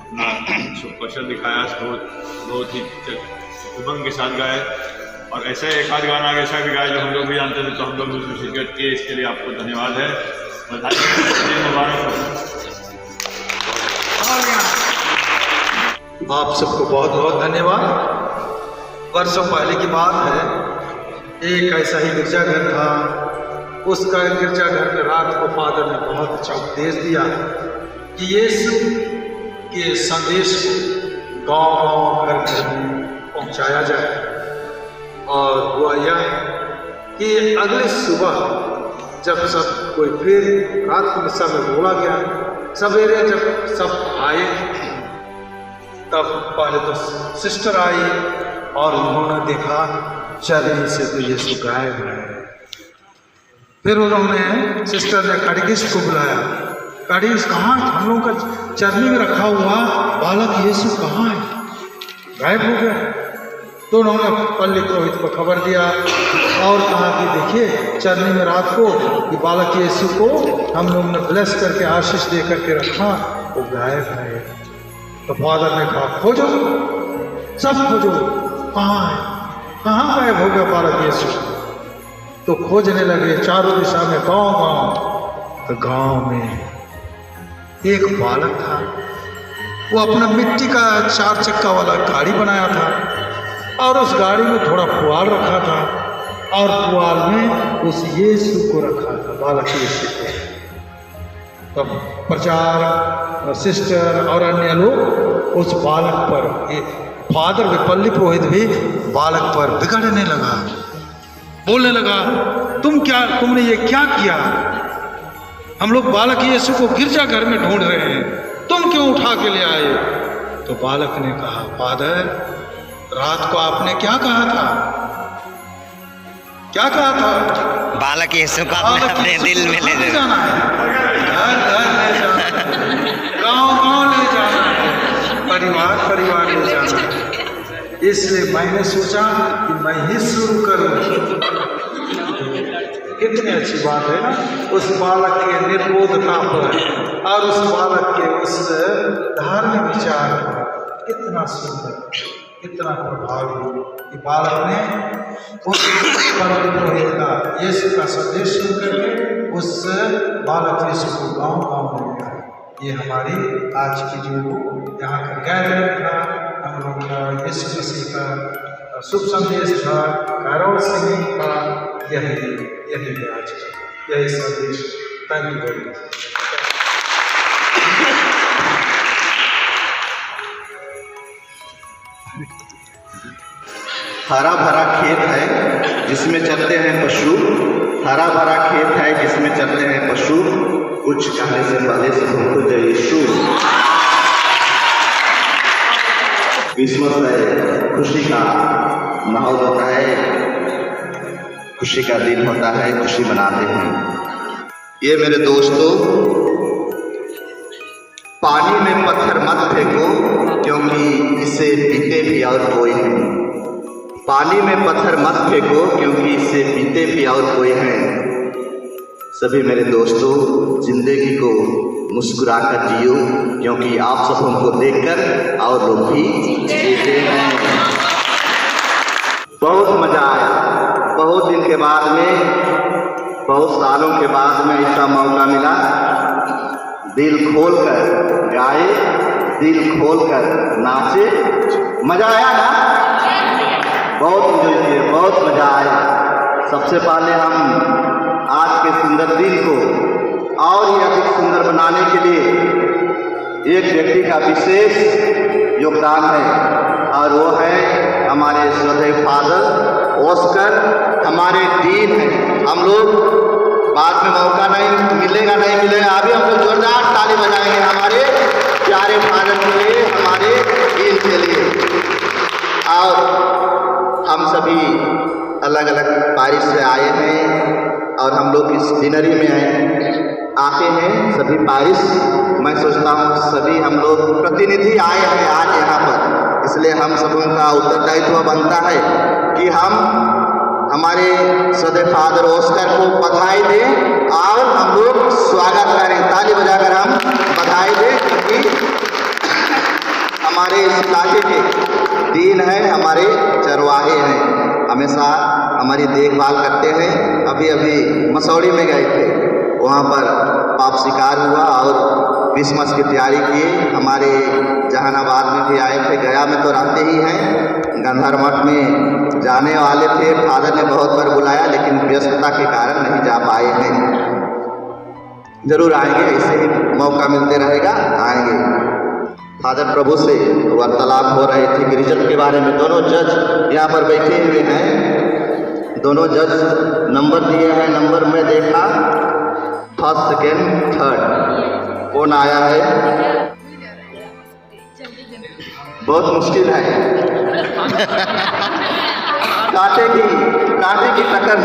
अपना कौशल दिखाया, बहुत ही उमंग के साथ गाए। और ऐसा एक आध गाना ऐसा भी गाया जो हम लोग भी जानते थे, तो हम लोग भी उसमें शिरकत किए। इसके लिए आपको धन्यवाद है, बधाई मुबारक हो। आप सबको बहुत बहुत धन्यवाद। वर्षों पहले की बात है, एक ऐसा ही गिरजाघर था। उसका गिरजाघर में रात को फादर ने बहुत अच्छा उपदेश दिया कि यीशु के संदेश को गाँव घर घर में पहुँचाया जाए। और हुआ यह कि अगले सुबह जब सब कोई फिर रात की मिसा में बोला गया, सवेरे जब सब आए तब पहले तो सिस्टर आई और उन्होंने देखा चरनी से तो यीशु गायब है। फिर उन्होंने सिस्टर ने काटेकिस्ट को बुलाया, काटेकिस्ट कहाँ है? हम लोगों का चरनी में रखा हुआ बालक यीशु कहाँ है? गायब हो गया। तो उन्होंने पल्ली पुरोहित को खबर दिया और कहा कि देखिए चरनी में रात को ये बालक यीशु को हम लोगों ने ब्लेस करके आशीष दे करके रखा, वो गायब है। तो फादर ने कहा खोजो, सब खोजो, कहाँ है, कहाँ गायब हो गया बालक यीशु? तो खोजने लगे चारों दिशा में, गांव गांव। तो गांव में एक बालक था, वो अपना मिट्टी का 4 चक्का वाला गाड़ी बनाया था और उस गाड़ी में थोड़ा पुआल रखा था और पुआल में उस यीशु को रखा था, बालक यीशु को। तब प्रचार और सिस्टर और अन्य लोग उस बालक पर, फादर भी, पल्ली पुरोहित भी बालक पर बिगड़ने लगा, बोलने लगा तुमने ये क्या किया? हम लोग बालक यीशु को गिरजाघर में ढूंढ रहे हैं, तुम क्यों उठा के ले आए? तो बालक ने कहा फादर, रात को आपने क्या कहा था? क्या कहा था? बालक यीशु को आपने अपने दिल में ले जाना है, घर घर ले जाना है, गांव गांव ले जाना है, परिवार परिवार ले जाना है। इसलिए मैंने सोचा कि मैं ही शुरू करूं। कितनी अच्छी बात है ना, उस बालक के निर्बोधता पर और उस बालक के उस धार्मिक विचार पर कितना सुंदर, कितना प्रभावी कि बालक ने उस पुरोहित का यीशु का संदेश सुन करके उस बालक यीशु को गांव गांव ले गया। ये हमारी आज की जो यहाँ का गैदरिंग था, हम लोग का यीशु मसीह का शुभ संदेश था, कैरोल सिंगिंग का, यही आज का यही संदेश। Thank you very much. हरा भरा खेत है जिसमें चलते हैं पशु, हरा भरा खेत है जिसमें चलते हैं पशु, कुछ कहने से पहले से हमको जय यीशु। क्रिसमस है, खुशी का माहौल होता है, खुशी का दिन होता है, खुशी मनाते हैं। ये मेरे दोस्तों, पानी में पत्थर मत फेंको क्योंकि इसे पीते भी और कोई है। पानी में पत्थर मत फेंको क्योंकि इससे पीते भी और कोई हैं। सभी मेरे दोस्तों, जिंदगी को मुस्कुरा कर जियो क्योंकि आप सब हमको देखकर और लोग भी जीते हैं। बहुत मजा आया, बहुत दिन के बाद में, बहुत सालों के बाद में ऐसा मौका मिला, दिल खोल कर गाए, दिल खोल कर नाचे। मजा आया ना? बहुत इंजॉय किए, बहुत मजा आया। सबसे पहले हम आज के सुंदर दिन को और ही अधिक सुंदर बनाने के लिए एक व्यक्ति का विशेष योगदान है और वो है हमारे श्रद्धेय फादर ऑस्कर, हमारे डीन हैं। हम लोग बाद में मौका नहीं मिलेगा, अभी हम लोग जोरदार ताली बजाएंगे हमारे प्यारे फादर के लिए, हमारे डीन के लिए। और हम सभी अलग अलग पारिश से आए हैं और हम लोग इस डिनरी में आते हैं सभी पारिश। मैं सोचता हूँ सभी हम लोग प्रतिनिधि आए हैं आज यहाँ पर, इसलिए हम सबों का उत्तरदायित्व बनता है कि हम हमारे सदे फादर ऑस्कर को बधाई दें और हम लोग स्वागत करें, ताली बजाकर हम बधाई दें, क्योंकि हमारे इस इलाके के दीन हैं, हमारे चरवाहे हैं, हमेशा हमारी देखभाल करते हैं। अभी अभी मसौड़ी में गए थे, वहाँ पर पाप शिकार हुआ और क्रिसमस की तैयारी किए। हमारे जहानाबाद में भी आए थे, गया में तो रहते ही हैं, गंधार मठ में जाने वाले थे, फादर ने बहुत बार बुलाया लेकिन व्यस्तता के कारण नहीं जा पाए हैं। जरूर आएंगे, ऐसे ही मौका मिलते रहेगा, आएंगे। फादर प्रभु से वार्तालाप हो रहे थे कि रिजल्ट के बारे में। दोनों जज यहाँ पर बैठे हुए हैं, दोनों जज नंबर दिए हैं। नंबर में देखा 1st, 2nd, 3rd, कौन आया है? बहुत मुश्किल है, कांटे की टक्कर।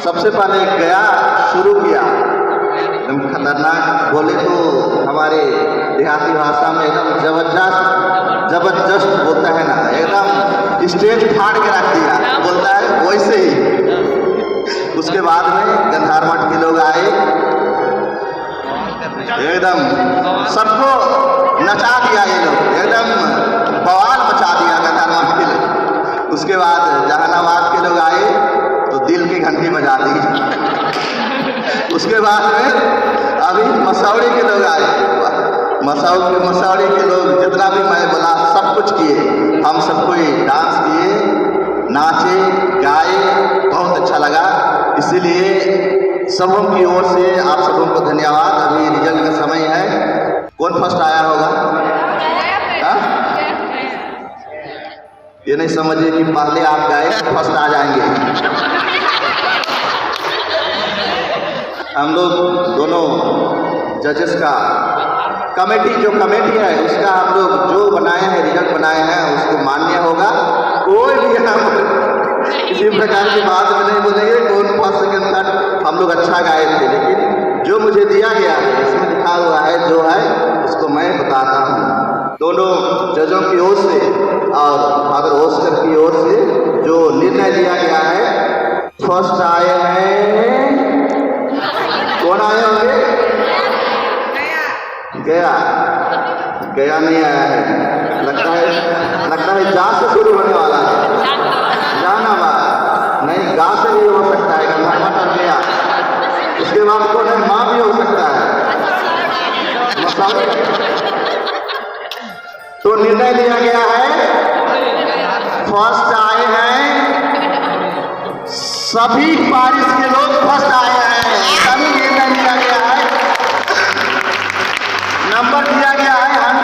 सबसे पहले गया शुरू किया, एकदम खतरनाक, बोले तो हमारे देहाती भाषा में एकदम जबरदस्त बोलता है ना, एकदम स्टेज फाड़ के रख दिया, बोलता है वैसे ही। उसके बाद में गंधार मठ के लोग आए, एकदम सबको नचा दिया, ये लोग एकदम बवाल मचा दिया गंधार मठ के लोग। उसके बाद जहानाबाद के लोग आए तो दिल की घंटी बजा दी। उसके बाद में अभी मसौड़ी के लोग आए, मसौड़ी के लोग जितना भी मैं बोला सब कुछ किए, हम सबको डांस किए, नाचे गाए, बहुत अच्छा लगा। इसीलिए सबों की ओर से आप सबों को धन्यवाद। अभी रिजल्ट का समय है, कौन फर्स्ट आया होगा? ये नहीं समझिए कि पहले आप गए फर्स्ट आ जाएंगे। हम लोग दोनों जजेस का कमेटी है उसका हम लोग जो बनाए हैं, रिजल्ट बनाए हैं, उसको मान्य होगा। कोई भी यहाँ पर किसी प्रकार की बात में नहीं बोलेंगे कौन 1st, 2nd, 3rd। हम लोग अच्छा गाए थे, लेकिन जो मुझे दिया गया है, इसमें लिखा हुआ है जो है उसको मैं बताता हूँ। दोनों जजों की ओर से और फादर ऑस्कर की ओर से जो निर्णय लिया गया है, फर्स्ट आए हैं, कौन आए होंगे? गया नहीं आया है, लगता है जा से शुरू होने वाला है। जहानाबाद नहीं, गा से भी हो सकता है, गंधार मठ और गया। उसके बाद कौन है? माँ भी हो सकता है। तो निर्णय लिया गया है, फर्स्ट आए हैं सभी पारिश के लोग, फर्स्ट आए हैं, सभी निर्णय लिया गया है। नंबर दिया गया है 100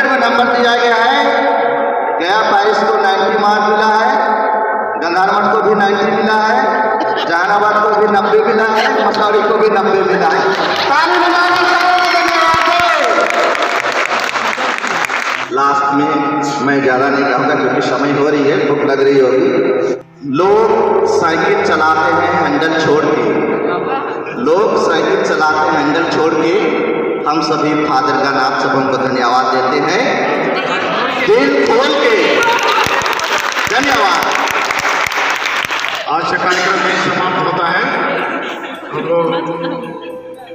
में नंबर दिया गया है। गया पारिश को 90 मार्क मिला है, गंधार मठ को भी 90 मिला है, जहानाबाद को भी 90 मिला है, मसौड़ी को भी 90 मिला है। लास्ट में मैं ज़्यादा नहीं कहूँगा क्योंकि समय हो रही है, भूख लग रही होगी। लोग साइकिल चलाते हैं हैंडल छोड़ के, हम सभी फादर का नाम सबों को धन्यवाद देते हैं, दिल खोल के धन्यवाद। आज का कार्यक्रम में समाप्त होता है। हम लोग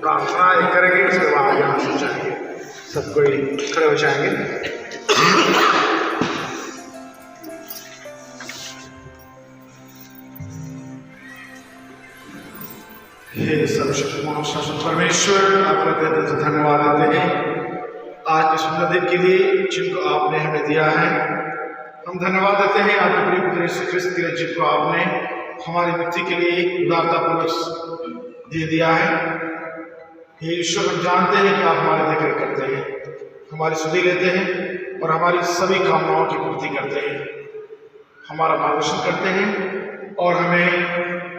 प्रार्थना करेंगे, उसके बाद यहाँ से जाएंगे, सब कोई खड़े हो जाएंगे। हे सर्वशक्तिमान शासन परमेश्वर, आपका दिल से धन्यवाद देते हैं आज के सुंदर दिन के लिए जिनको आपने हमें दिया है। हम धन्यवाद देते हैं आपके प्रिय पुत्र यीशु ख्रिस्त के लिए, जिनको आपने हमारी मुक्ति के लिए उदारतापूर्वक दे दिया है। हे ईश्वर, हम जानते हैं कि आप हमारी देखरेख करते हैं, हमारी सुधि लेते हैं और हमारी सभी कामनाओं की पूर्ति करते हैं, हमारा मार्गदर्शन करते हैं और हमें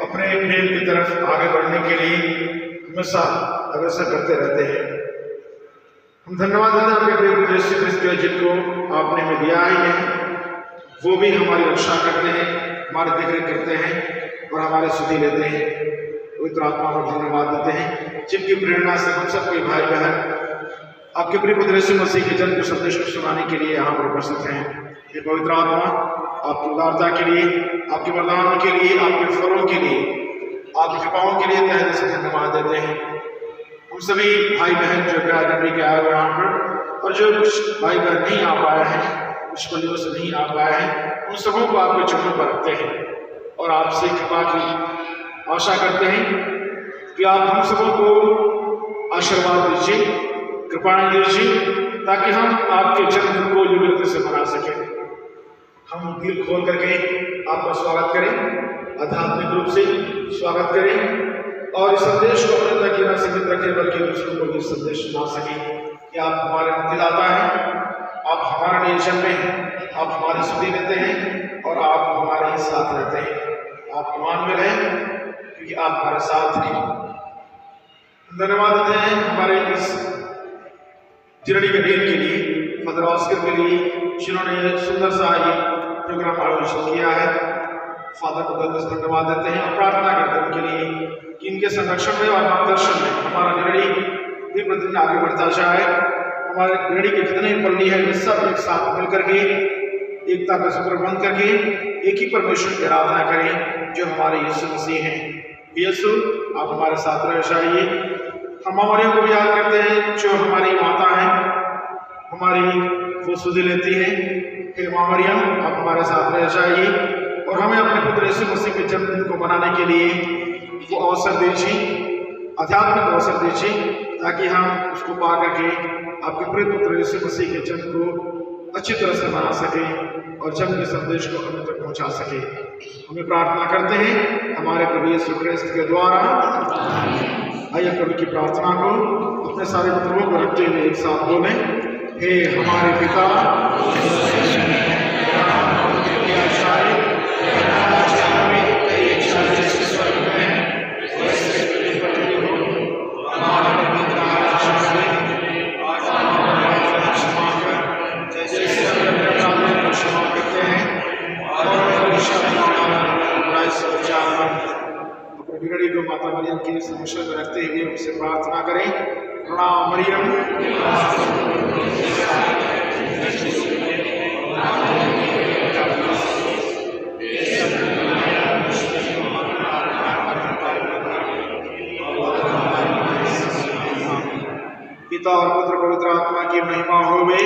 अपने प्रेम की तरफ आगे बढ़ने के लिए हमेशा अग्रसर करते रहते हैं। हम धन्यवाद देते हैं आपके प्रिय पुत्र यीशु ख्रिस्त के, जिनको आपने हमें दिया है, वो भी हमारी रक्षा करते हैं, हमारी देखरेख करते हैं और हमारे सुधि लेते हैं। पवित्र आत्मा को धन्यवाद देते हैं, जिनकी प्रेरणा से हम सब कोई भाई बहन आपके प्रिय पुत्र यीशु मसीह के जन्म के संदेश को सुनाने के लिए यहाँ पर उपस्थित हैं। ये पवित्र आत्मा आपकी उदारता के लिए, आपके वरदानों के लिए, आपके फलों के लिए, आपकी कृपाओं के लिए तहे दिल से धन्यवाद देते हैं। हम सभी भाई बहन जो गाड़ी के आए हुए यहाँ पर, और जो कुछ भाई बहन नहीं आ पाए हैं, कुछ वजहों से नहीं आ पाए हैं, उन सबों को आपके चरणों पर रखते हैं और आपसे कृपा की आशा करते हैं कि आप हम सबों को आशीर्वाद दीजिए, कृपाएं दीजिए, ताकि हम आपके जन्मदिन को योग्यता से मना सकें। हम दिल खोल करके आपका स्वागत करें, आध्यात्मिक रूप से स्वागत करें और इस संदेश को अपने तक ही न सीमित रखें, बल्कि दूसरों को भी संदेश सुना सकें कि आप हमारे मुक्तिदाता हैं, आप हमारे लिए जन्मे हैं, आप हमारी सुधि लेते हैं और आप हमारे ही साथ रहते हैं। आप इमानुएल हैं क्योंकि आप हमारे साथ हैं। धन्यवाद देते हैं हमारे इस जर्नी के डेल के लिए, फादर ऑस्कर के लिए, जिन्होंने सुंदर सा ये प्रोग्राम आयोजित किया है। फादर को दिल से धन्यवाद देते हैं और प्रार्थना करते हैं उनके लिए कि इनके संरक्षण में और मार्गदर्शन में हमारा जर्नी दिन प्रतिदिन आगे बढ़ता जाए। हमारे जर्नी के जितने पल्ली है वे सब एक साथ मिल करके एकता का सूत्र बंद करके एक ही परमेश्वर की आराधना करें जो हमारे यीशु मसीह हैं। यीशु आप हमारे साथ रह जाइए। हम मामरियों को भी याद करते हैं जो हमारी माता हैं, हमारी वो सुधि लेती है। हे माँ मरियम आप हमारे साथ रह जाइए और हमें अपने पुत्र यीशु मसीह के जन्मदिन को मनाने के लिए वो अवसर दीजिए, आध्यात्मिक अवसर दीजिए, ताकि हम उसको पा करके आपके प्रिय पुत्र यीशु मसीह के जन्म को अच्छी तरह से मना सकें और जन्म के संदेश को हमें तक पहुंचा सके। हमें प्रार्थना करते हैं हमारे प्रभु यीशु ख्रिस्त के द्वारा। आइए प्रभु की प्रार्थना को अपने सारे पुत्रों को रखते हुए एक साथ बोलें। हे हमारे पिता, बिगड़ी को माता मरियम के समक्ष में रखते हुए उनसे प्रार्थना करें। प्रणाम मरियम, पिता और पुत्र पवित्र आत्मा की महिमा होवे।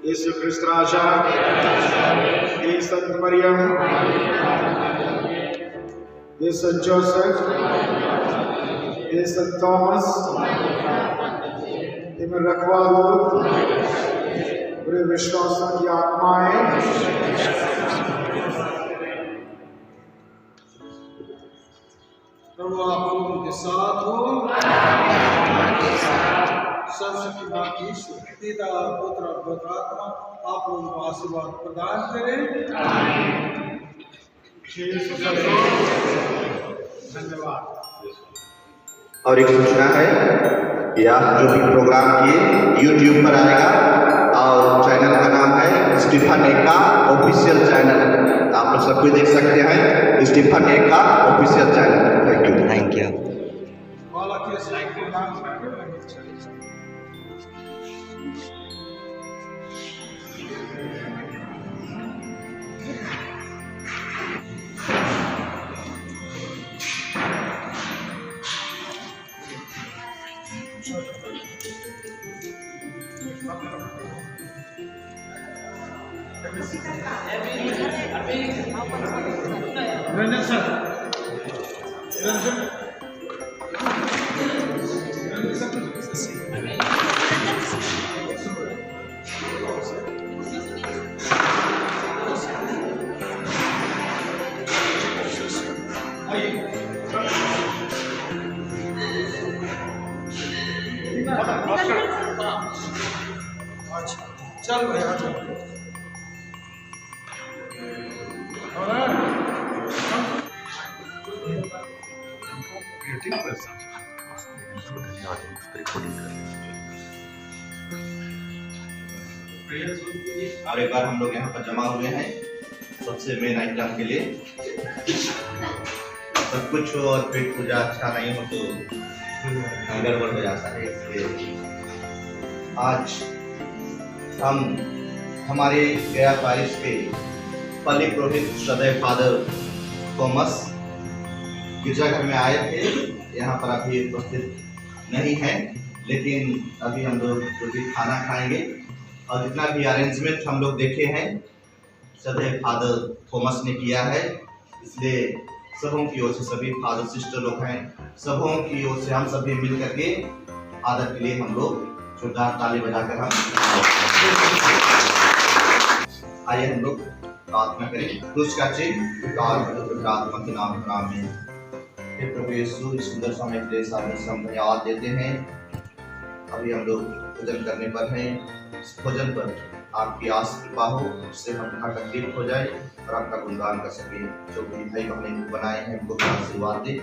यीशु ख्रिस्त राजा, हे संत मरियम, हे संत जोसेफ, हे संत थॉमस, हे मेरे रखवालों, मेरे विश्वासों की आत्माएं, प्रभु आप लोगों के साथ हो। सर्वशक्तिमान ईश्वर पिता पुत्र और पवित्र आत्मा आप लोगों को आशीर्वाद प्रदान करें। धन्यवाद। और एक सूचना है कि आप जो भी प्रोग्राम किए YouTube पर आएगा और चैनल का नाम है स्टीफन एका ऑफिशियल चैनल। आप लोग सब कुछ देख सकते हैं स्टीफन एका official channel. Thank you. Ranjan sir, चल भाई आ जाओ। और एक बार हम लोग यहाँ पर जमा हुए हैं सबसे मेन आइटम के लिए। सब कुछ हो और पेट पूजा अच्छा नहीं हो तो गड़बड़ हो जाता है। इसलिए आज हम हमारे गया पारिश के पल्ली पुरोहित श्रद्धेय फादर थॉमस गिरजाघर में आए थे। यहाँ पर अभी उपस्थित नहीं है, लेकिन अभी हम लोग जो भी खाना खाएंगे और जितना भी अरेंजमेंट हम लोग देखे हैं श्रद्धेय फादर थॉमस ने किया है, इसलिए सबों की ओर से, सभी फादर सिस्टर लोग हैं, सबों की ओर से हम सभी मिल करके फादर के लिए हम लोग जोरदार ताली बजाकर हम आइए हम लोग प्रार्थना करें। क्रूस का चिन्ह और आत्मा के नाम में हे प्रभु यीशु, इस सुंदर समय के लिए हम धन्यवाद देते हैं। अभी हम लोग भोजन करने पर हैं, इस भोजन पर आपकी आस कृपा हो, उससे हम खाकर तृप्त हो जाए और आपका गुणगान कर सके। जो भी भाई बहनें बनाए हैं उनको आशीर्वाद दे,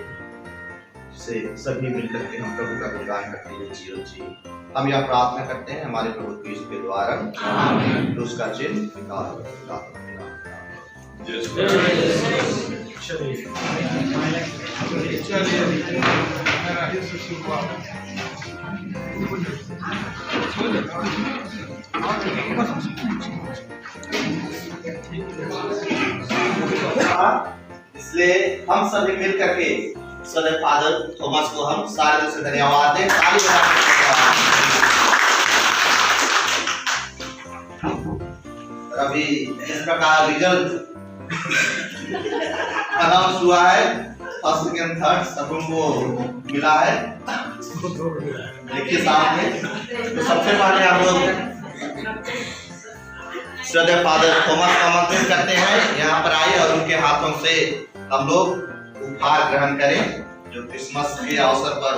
जिससे सभी मिलकर के हम प्रभु का गुणगान करते हुए जीवन जिए। हम यह प्रार्थना करते हैं हमारे प्रभु यीशु के द्वारा, आमीन। उसका चिन्ह इसलिए हम सभी मिल करके श्रद्धेय फादर थॉमस को हम सारे दिल से धन्यवाद दें। ताली अभी इस प्रकार रिजल्ट अनाउंस हुआ है, फर्स्ट सेकंड थर्ड सबों को मिला है, देखिए सामने। तो सबसे पहले हम लोग श्रद्धेय फादर थॉमस का आमंत्रित करते हैं यहाँ पर आए और उनके हाथों से हम लोग उपहार ग्रहण करें। जो क्रिसमस के अवसर पर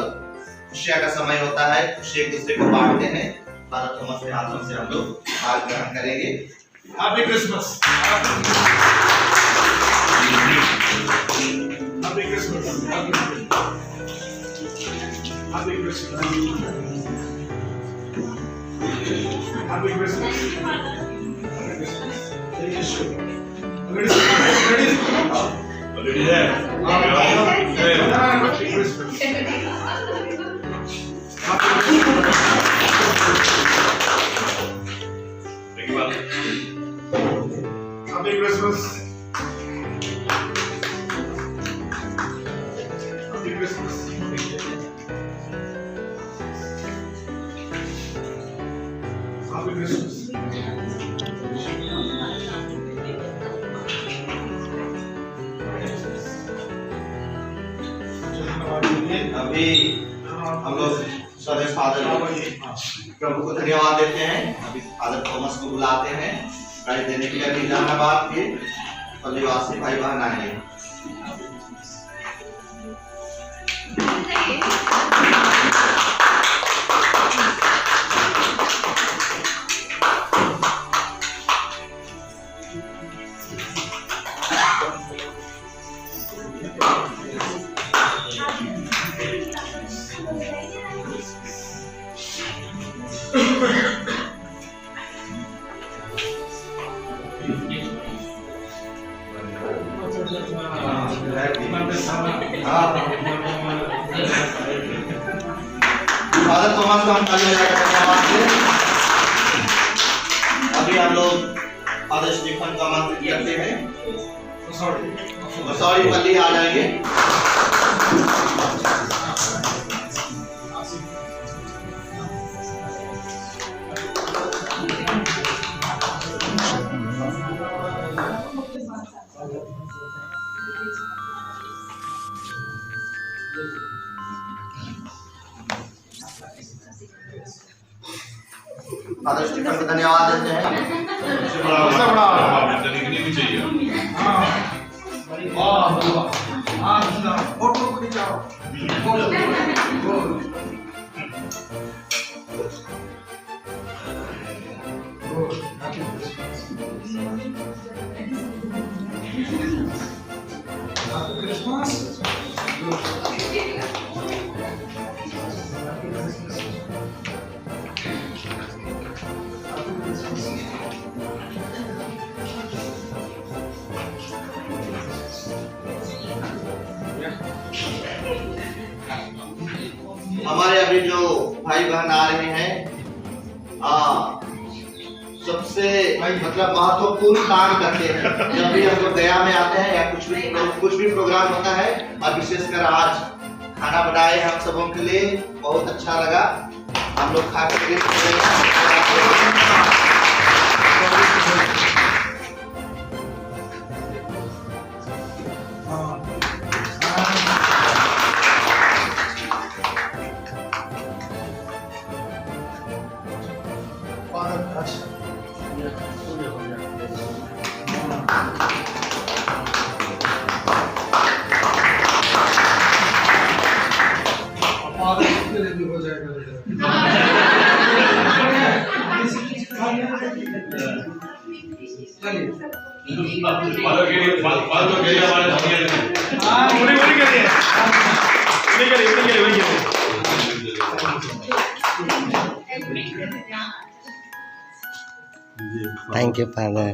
खुशियां का समय होता है, खुशी एक दूसरे को बांटते हैं। फादर थॉमस के हाथों से हम लोग उपहार ग्रहण करेंगे। Happy Christmas, happy Christmas, happy Christmas, happy Christmas. Happy Christmas. Happy Christmas. Happy Christmas. अभी हम लोग श्रद्धेय फादर प्रभु को धन्यवाद देते हैं। अभी फादर थॉमस को बुलाते हैं प्राइज देने के लिए। अभी इलाहाबाद के पल्लीवासी भाई बहन आए। फादर थॉमस को हम ताली बजाकर धन्यवाद दें। अभी हम लोग फादर स्टीफन को आमंत्रित करते हैं। सॉरी पल्ली आ जाएंगे। फादर स्टीफन को धन्यवाद देते हैं। फोटो खिंचाओ। हमारे अभी जो भाई बहन आ रहे हैं, सबसे मतलब महत्वपूर्ण काम करते हैं जब भी हम लोग गया में आते हैं या कुछ भी प्रोग्राम होता है। और विशेषकर आज खाना बनाए हम सबों के लिए, बहुत अच्छा लगा। हम लोग खा के हो जाएगा। Thank you father.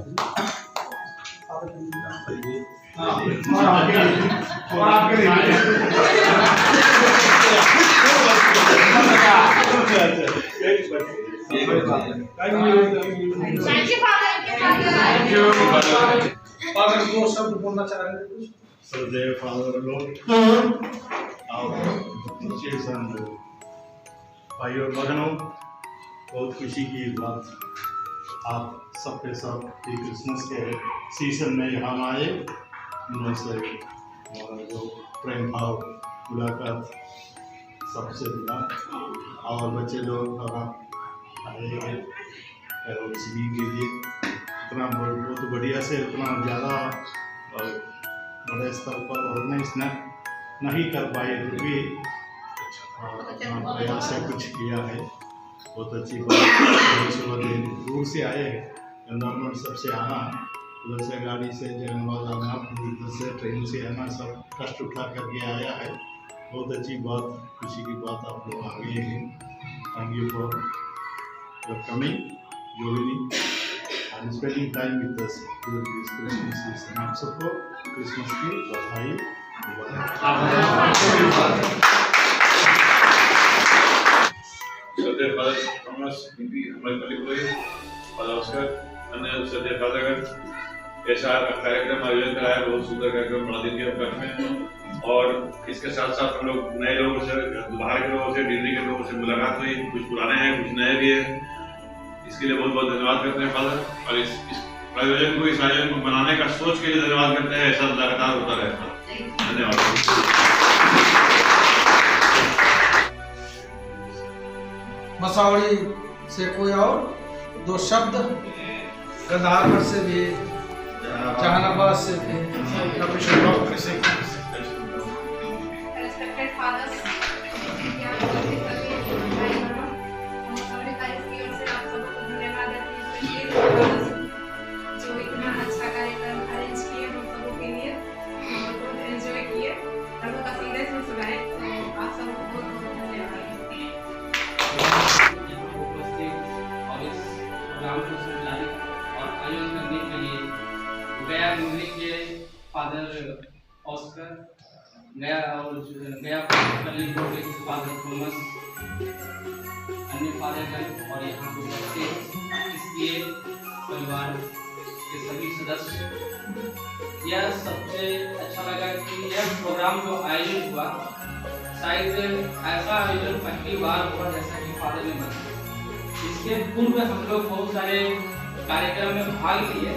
दो शब्द बोलना चाह रहे थे। सदैव फादर लोग भाई और बहनों, बहुत खुशी की बात आप सबके सब क्रिसमस के सीजन में यहाँ आए। उनमें से हमारा जो प्रेम भाव मुलाकात सबसे मिला और बच्चे लोग आए हैं सिंगिंग के लिए। इतना बहुत बढ़िया से इतना ज़्यादा और बड़े स्तर पर ऑर्गेनाइज नहीं कर पाए, फिर भी अपना प्रयास से कुछ किया है। बहुत अच्छी बात। सुबह दिन दूर से आए हैं, एनवायरमेंट सबसे आना, उधर से गाड़ी से जगनवाद आना, उधर से ट्रेन से आना, सब कष्ट उठा करके आया है। बहुत अच्छी बात, खुशी की बात आप लोग आ गए हैं। Thank you for your coming, joining and spending time with us during this Christmas season. आप सबको क्रिसमस की बधाई। सदैव फादर थॉमस बीबी हमारे पल्ली फादर ऑस्कर, अन्य सदैव फादर ऐसा कार्यक्रम आयोजन कराया, बहुत सुंदर कार्यक्रम बना दिन के अवकाश में। और इसके साथ साथ हम लोग नए लोगों से, बाहर के लोगों से, दिल्ली के लोगों से मुलाकात हुई, कुछ पुराने हैं कुछ नए भी हैं। इसके लिए बहुत बहुत धन्यवाद करते हैं फादर। और इस आयोजन को, इस आयोजन को बनाने का सोच के लिए धन्यवाद करते हैं। ऐसा लगातार होता रहता है। धन्यवाद। मसावड़ी से कोई और दो शब्द, गंधारगढ़ से भी, जहानाबाद से भी, डॉक्टर से जो इतना अच्छा कार्यक्रम अरेंज किए हम सबों के लिए, बहुत एंजॉय किए, हम लोग कसीदे से सुनाए। आप सबको बहुत बहुत धन्यवाद। और इस प्रोग्राम को संचालित और आयोजन करने के लिए गया म्यूजिक के फादर ऑस्कर, गया पल्ली के फादर थॉमस, अन्य फादरगण और यहाँ के बच्चे, इसलिए परिवार के सभी सदस्य। यह सबसे अच्छा लगा कि यह प्रोग्राम जो आयोजन हुआ, शायद ऐसा आयोजन पहली बार हुआ जैसा कि फादर ने बताया। इसके पूर्व हम लोग बहुत सारे कार्यक्रम में भाग लिए,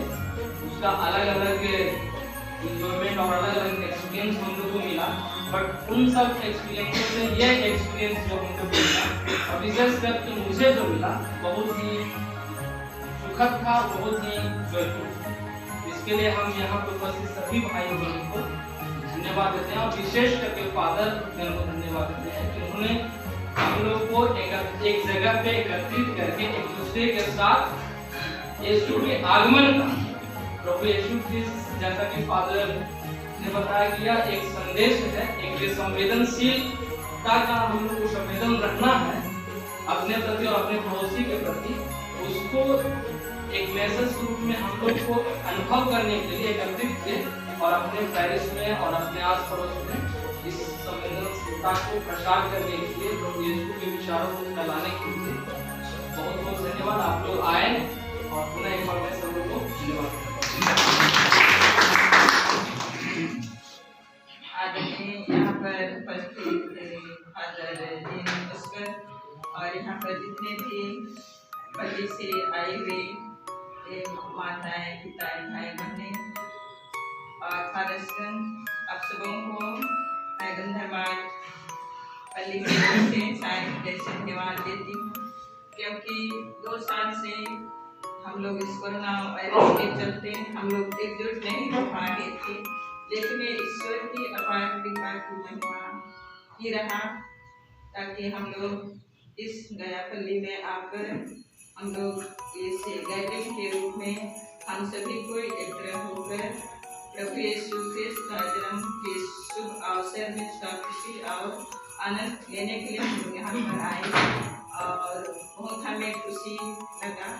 उसका अलग अलग इंजॉयमेंट और अलग अलग एक्सपीरियंस हम लोग को मिला। बट उन सब एक्सपीरियंस से यह एक्सपीरियंस जो हमको मिला और विशेष करके मुझे जो मिला, बहुत ही सुखद था, बहुत ही जॉयफुल। इसके लिए हम यहाँ पर उपस्थित सभी भाई बहनों को धन्यवाद देते हैं और विशेष करके फादर को धन्यवाद देते हैं कि उन्होंने हम लोग को एक जगह पे एकत्रित करके एक दूसरे के साथ यीशु के आगमन का, प्रभु यीशु क्रिस्ट, जैसा कि फादर ने बताया कि यह एक संदेश है, एक संवेदनशीलता का हम लोग को संवेदन रखना है अपने प्रति और अपने पड़ोसी के प्रति। उसको एक मैसेज रूप में हम लोग को अनुभव करने के लिए एकत्रित किए और अपने पेरिस में और अपने आस पड़ोस में इस संवेदनशीलता को प्रसार करने के लिए, प्रभु यीशु के विचारों को फैलाने के लिए बहुत बहुत धन्यवाद। आप लोग आए और पुनः एक बार मैं सब लोगों को धन्यवाद करता हूँ। आज हमें यहाँ पर उपस्थित फादर जीन पुष्कर और यहाँ पर जितने भी पल्ली से आए हुए माताएं, पिताएं, भाई बहनें और फादर आप सबों को मैं गंधर्वाद पल्ली से धन्यवाद देती हूँ, क्योंकि 2 साल से हम लोग इस कोरोना वायरस के चलते हम लोग एकजुट नहीं हो पा रहे थे, लेकिन ईश्वर की अपार कृपा की महिमा ही रहा ताकि हम लोग इस गयापल्ली में आकर हम लोग इस गैदरिंग के रूप में हम सभी को एकत्र होकर प्रभु यीशु क्रिस्त का जन्म के शुभ अवसर में उसका खुशी और आनंद लेने के लिए हम लोग यहाँ पर आए और बहुत हमें खुशी लगा।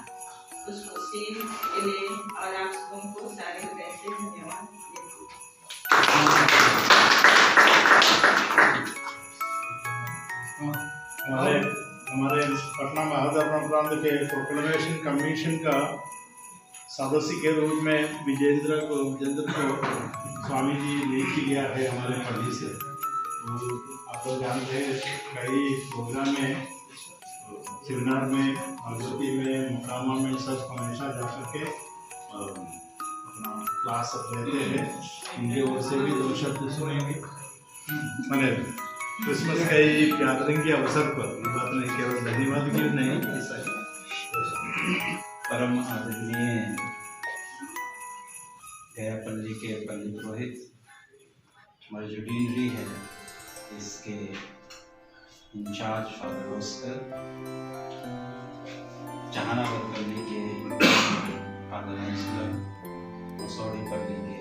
उस खुशी के लिए और आप सबों को सारे हृदय से धन्यवाद देती हूँ। हमारे पटना महाधर्म प्रांत के प्रोक्लेमेशन कमीशन का सदस्य के रूप में विजेंद्र को स्वामी जी नियुक्त किया है हमारे पल्ली से। आप लोग जानते हैं कई प्रोग्राम में, सेमिनार में, भगवती में, मुकामा में सब हमेशा जा करके अपना क्लास सब लेते हैं। इनके ओर से भी 2 शब्द सुनेंगे। मैंने क्रिसमस का ये गैदरिंग के अवसर पर ये बात नहीं केवल धन्यवाद की नहीं, परम आदरणीय गयापल्ली के पल्ली पुरोहित, हमारे जो डीनरी है इसके इंचार्ज फादर ऑस्कर, जहानाबाद पल्ली के फादर अंसलम, मसौड़ी पल्ली के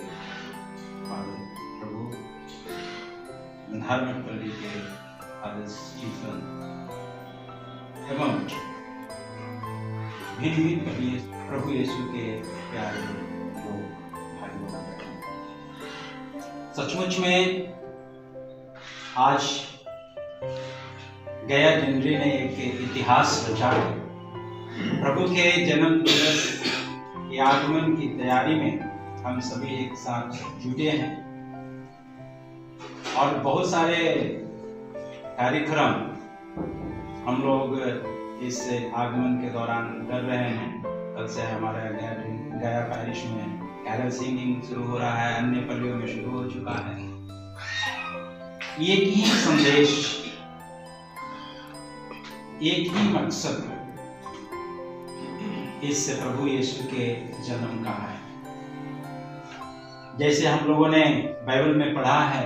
फादर प्रभु, धार्मिक पल्ली के फादर स्टीफन एवं भिन्न पल्ली प्रभु यीशु के प्यारे लोग भाई बहन। सचमुच में आज गया जनवरी ने एक इतिहास रचा है। प्रभु के जन्म दिवस के आगमन की तैयारी में हम सभी एक साथ जुटे हैं और बहुत सारे कार्यक्रम हम लोग इस आगमन के दौरान कर रहे हैं। कल से हमारा गया पैरिश में कैरल सिंगिंग शुरू हो रहा है, अन्य पल्लियों में शुरू हो चुका है। एक ही संदेश, एक ही मकसद इस प्रभु यीशु के जन्म का है। जैसे हम लोगों ने बाइबल में पढ़ा है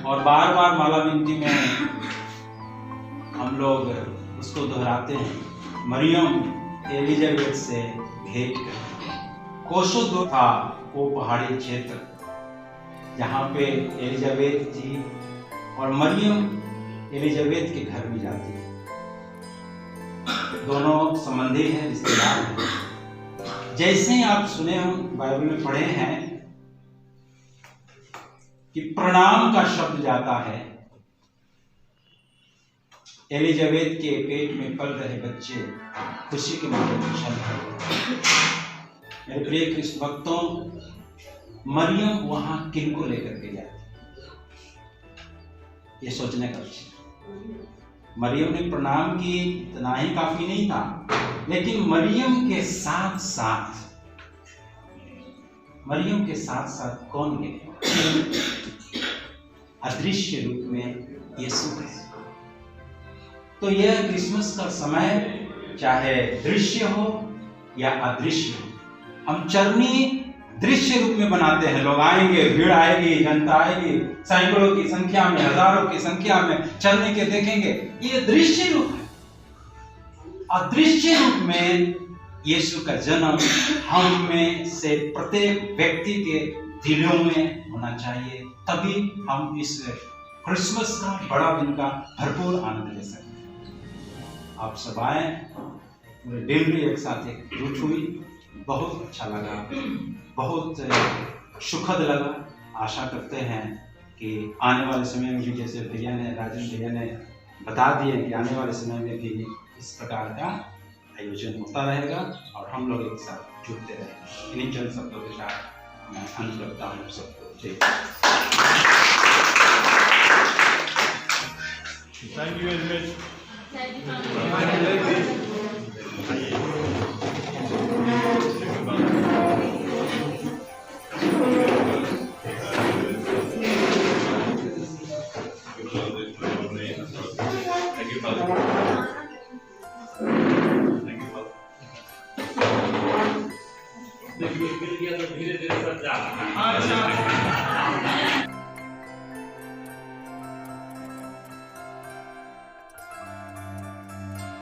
और बार बार माला विनती में हम लोग उसको दोहराते हैं, मरियम एलिजाबेथ से भेंट कर कोसों दूर था वो पहाड़ी क्षेत्र जहाँ पे एलिजाबेथ जी और मरियम एलिजाबेथ के घर में जाती है। दोनों संबंधी हैं, रिश्तेदार हैं। जैसे ही आप सुने हम बाइबल में पढ़े हैं कि प्रणाम का शब्द जाता है, एलिजाबेथ के पेट में पल रहे बच्चे खुशी के मारे उछल पड़े। मेरे प्रिय कृष्ण भक्तों, मरियम वहां किनको लेकर के जाती, ये सोचने का विषय। मरियम ने प्रणाम की, इतना ही काफी नहीं था, लेकिन मरियम के साथ साथ कौन गए? अदृश्य रूप में यीशु क्रिस्त। तो यह क्रिसमस का समय चाहे दृश्य हो या अदृश्य हो, हम चरनी दृश्य रूप में बनाते हैं। लोग आएंगे, भीड़ आएगी, जनता आएगी, सैकड़ों की संख्या में, हजारों की संख्या में चरनी के देखेंगे। ये दृश्य रूप है। अदृश्य रूप में यीशु का जन्म हम में से प्रत्येक व्यक्ति के दिलों में होना चाहिए, तभी हम इस क्रिसमस का बड़ा दिन का भरपूर आनंद ले सकते हैं। आप सब आए, दिन भी एक साथ एकजुट हुई, बहुत अच्छा लगा, बहुत सुखद लगा। आशा करते हैं कि आने वाले समय में भी, जैसे राजन भैया ने बता दिए कि आने वाले समय में भी इस प्रकार का आयोजन होता रहेगा और हम लोग एक साथ जुड़ते रहेंगे। इन्हीं चंद शब्दों के साथ मैं अंत करता हूँ सबको। जय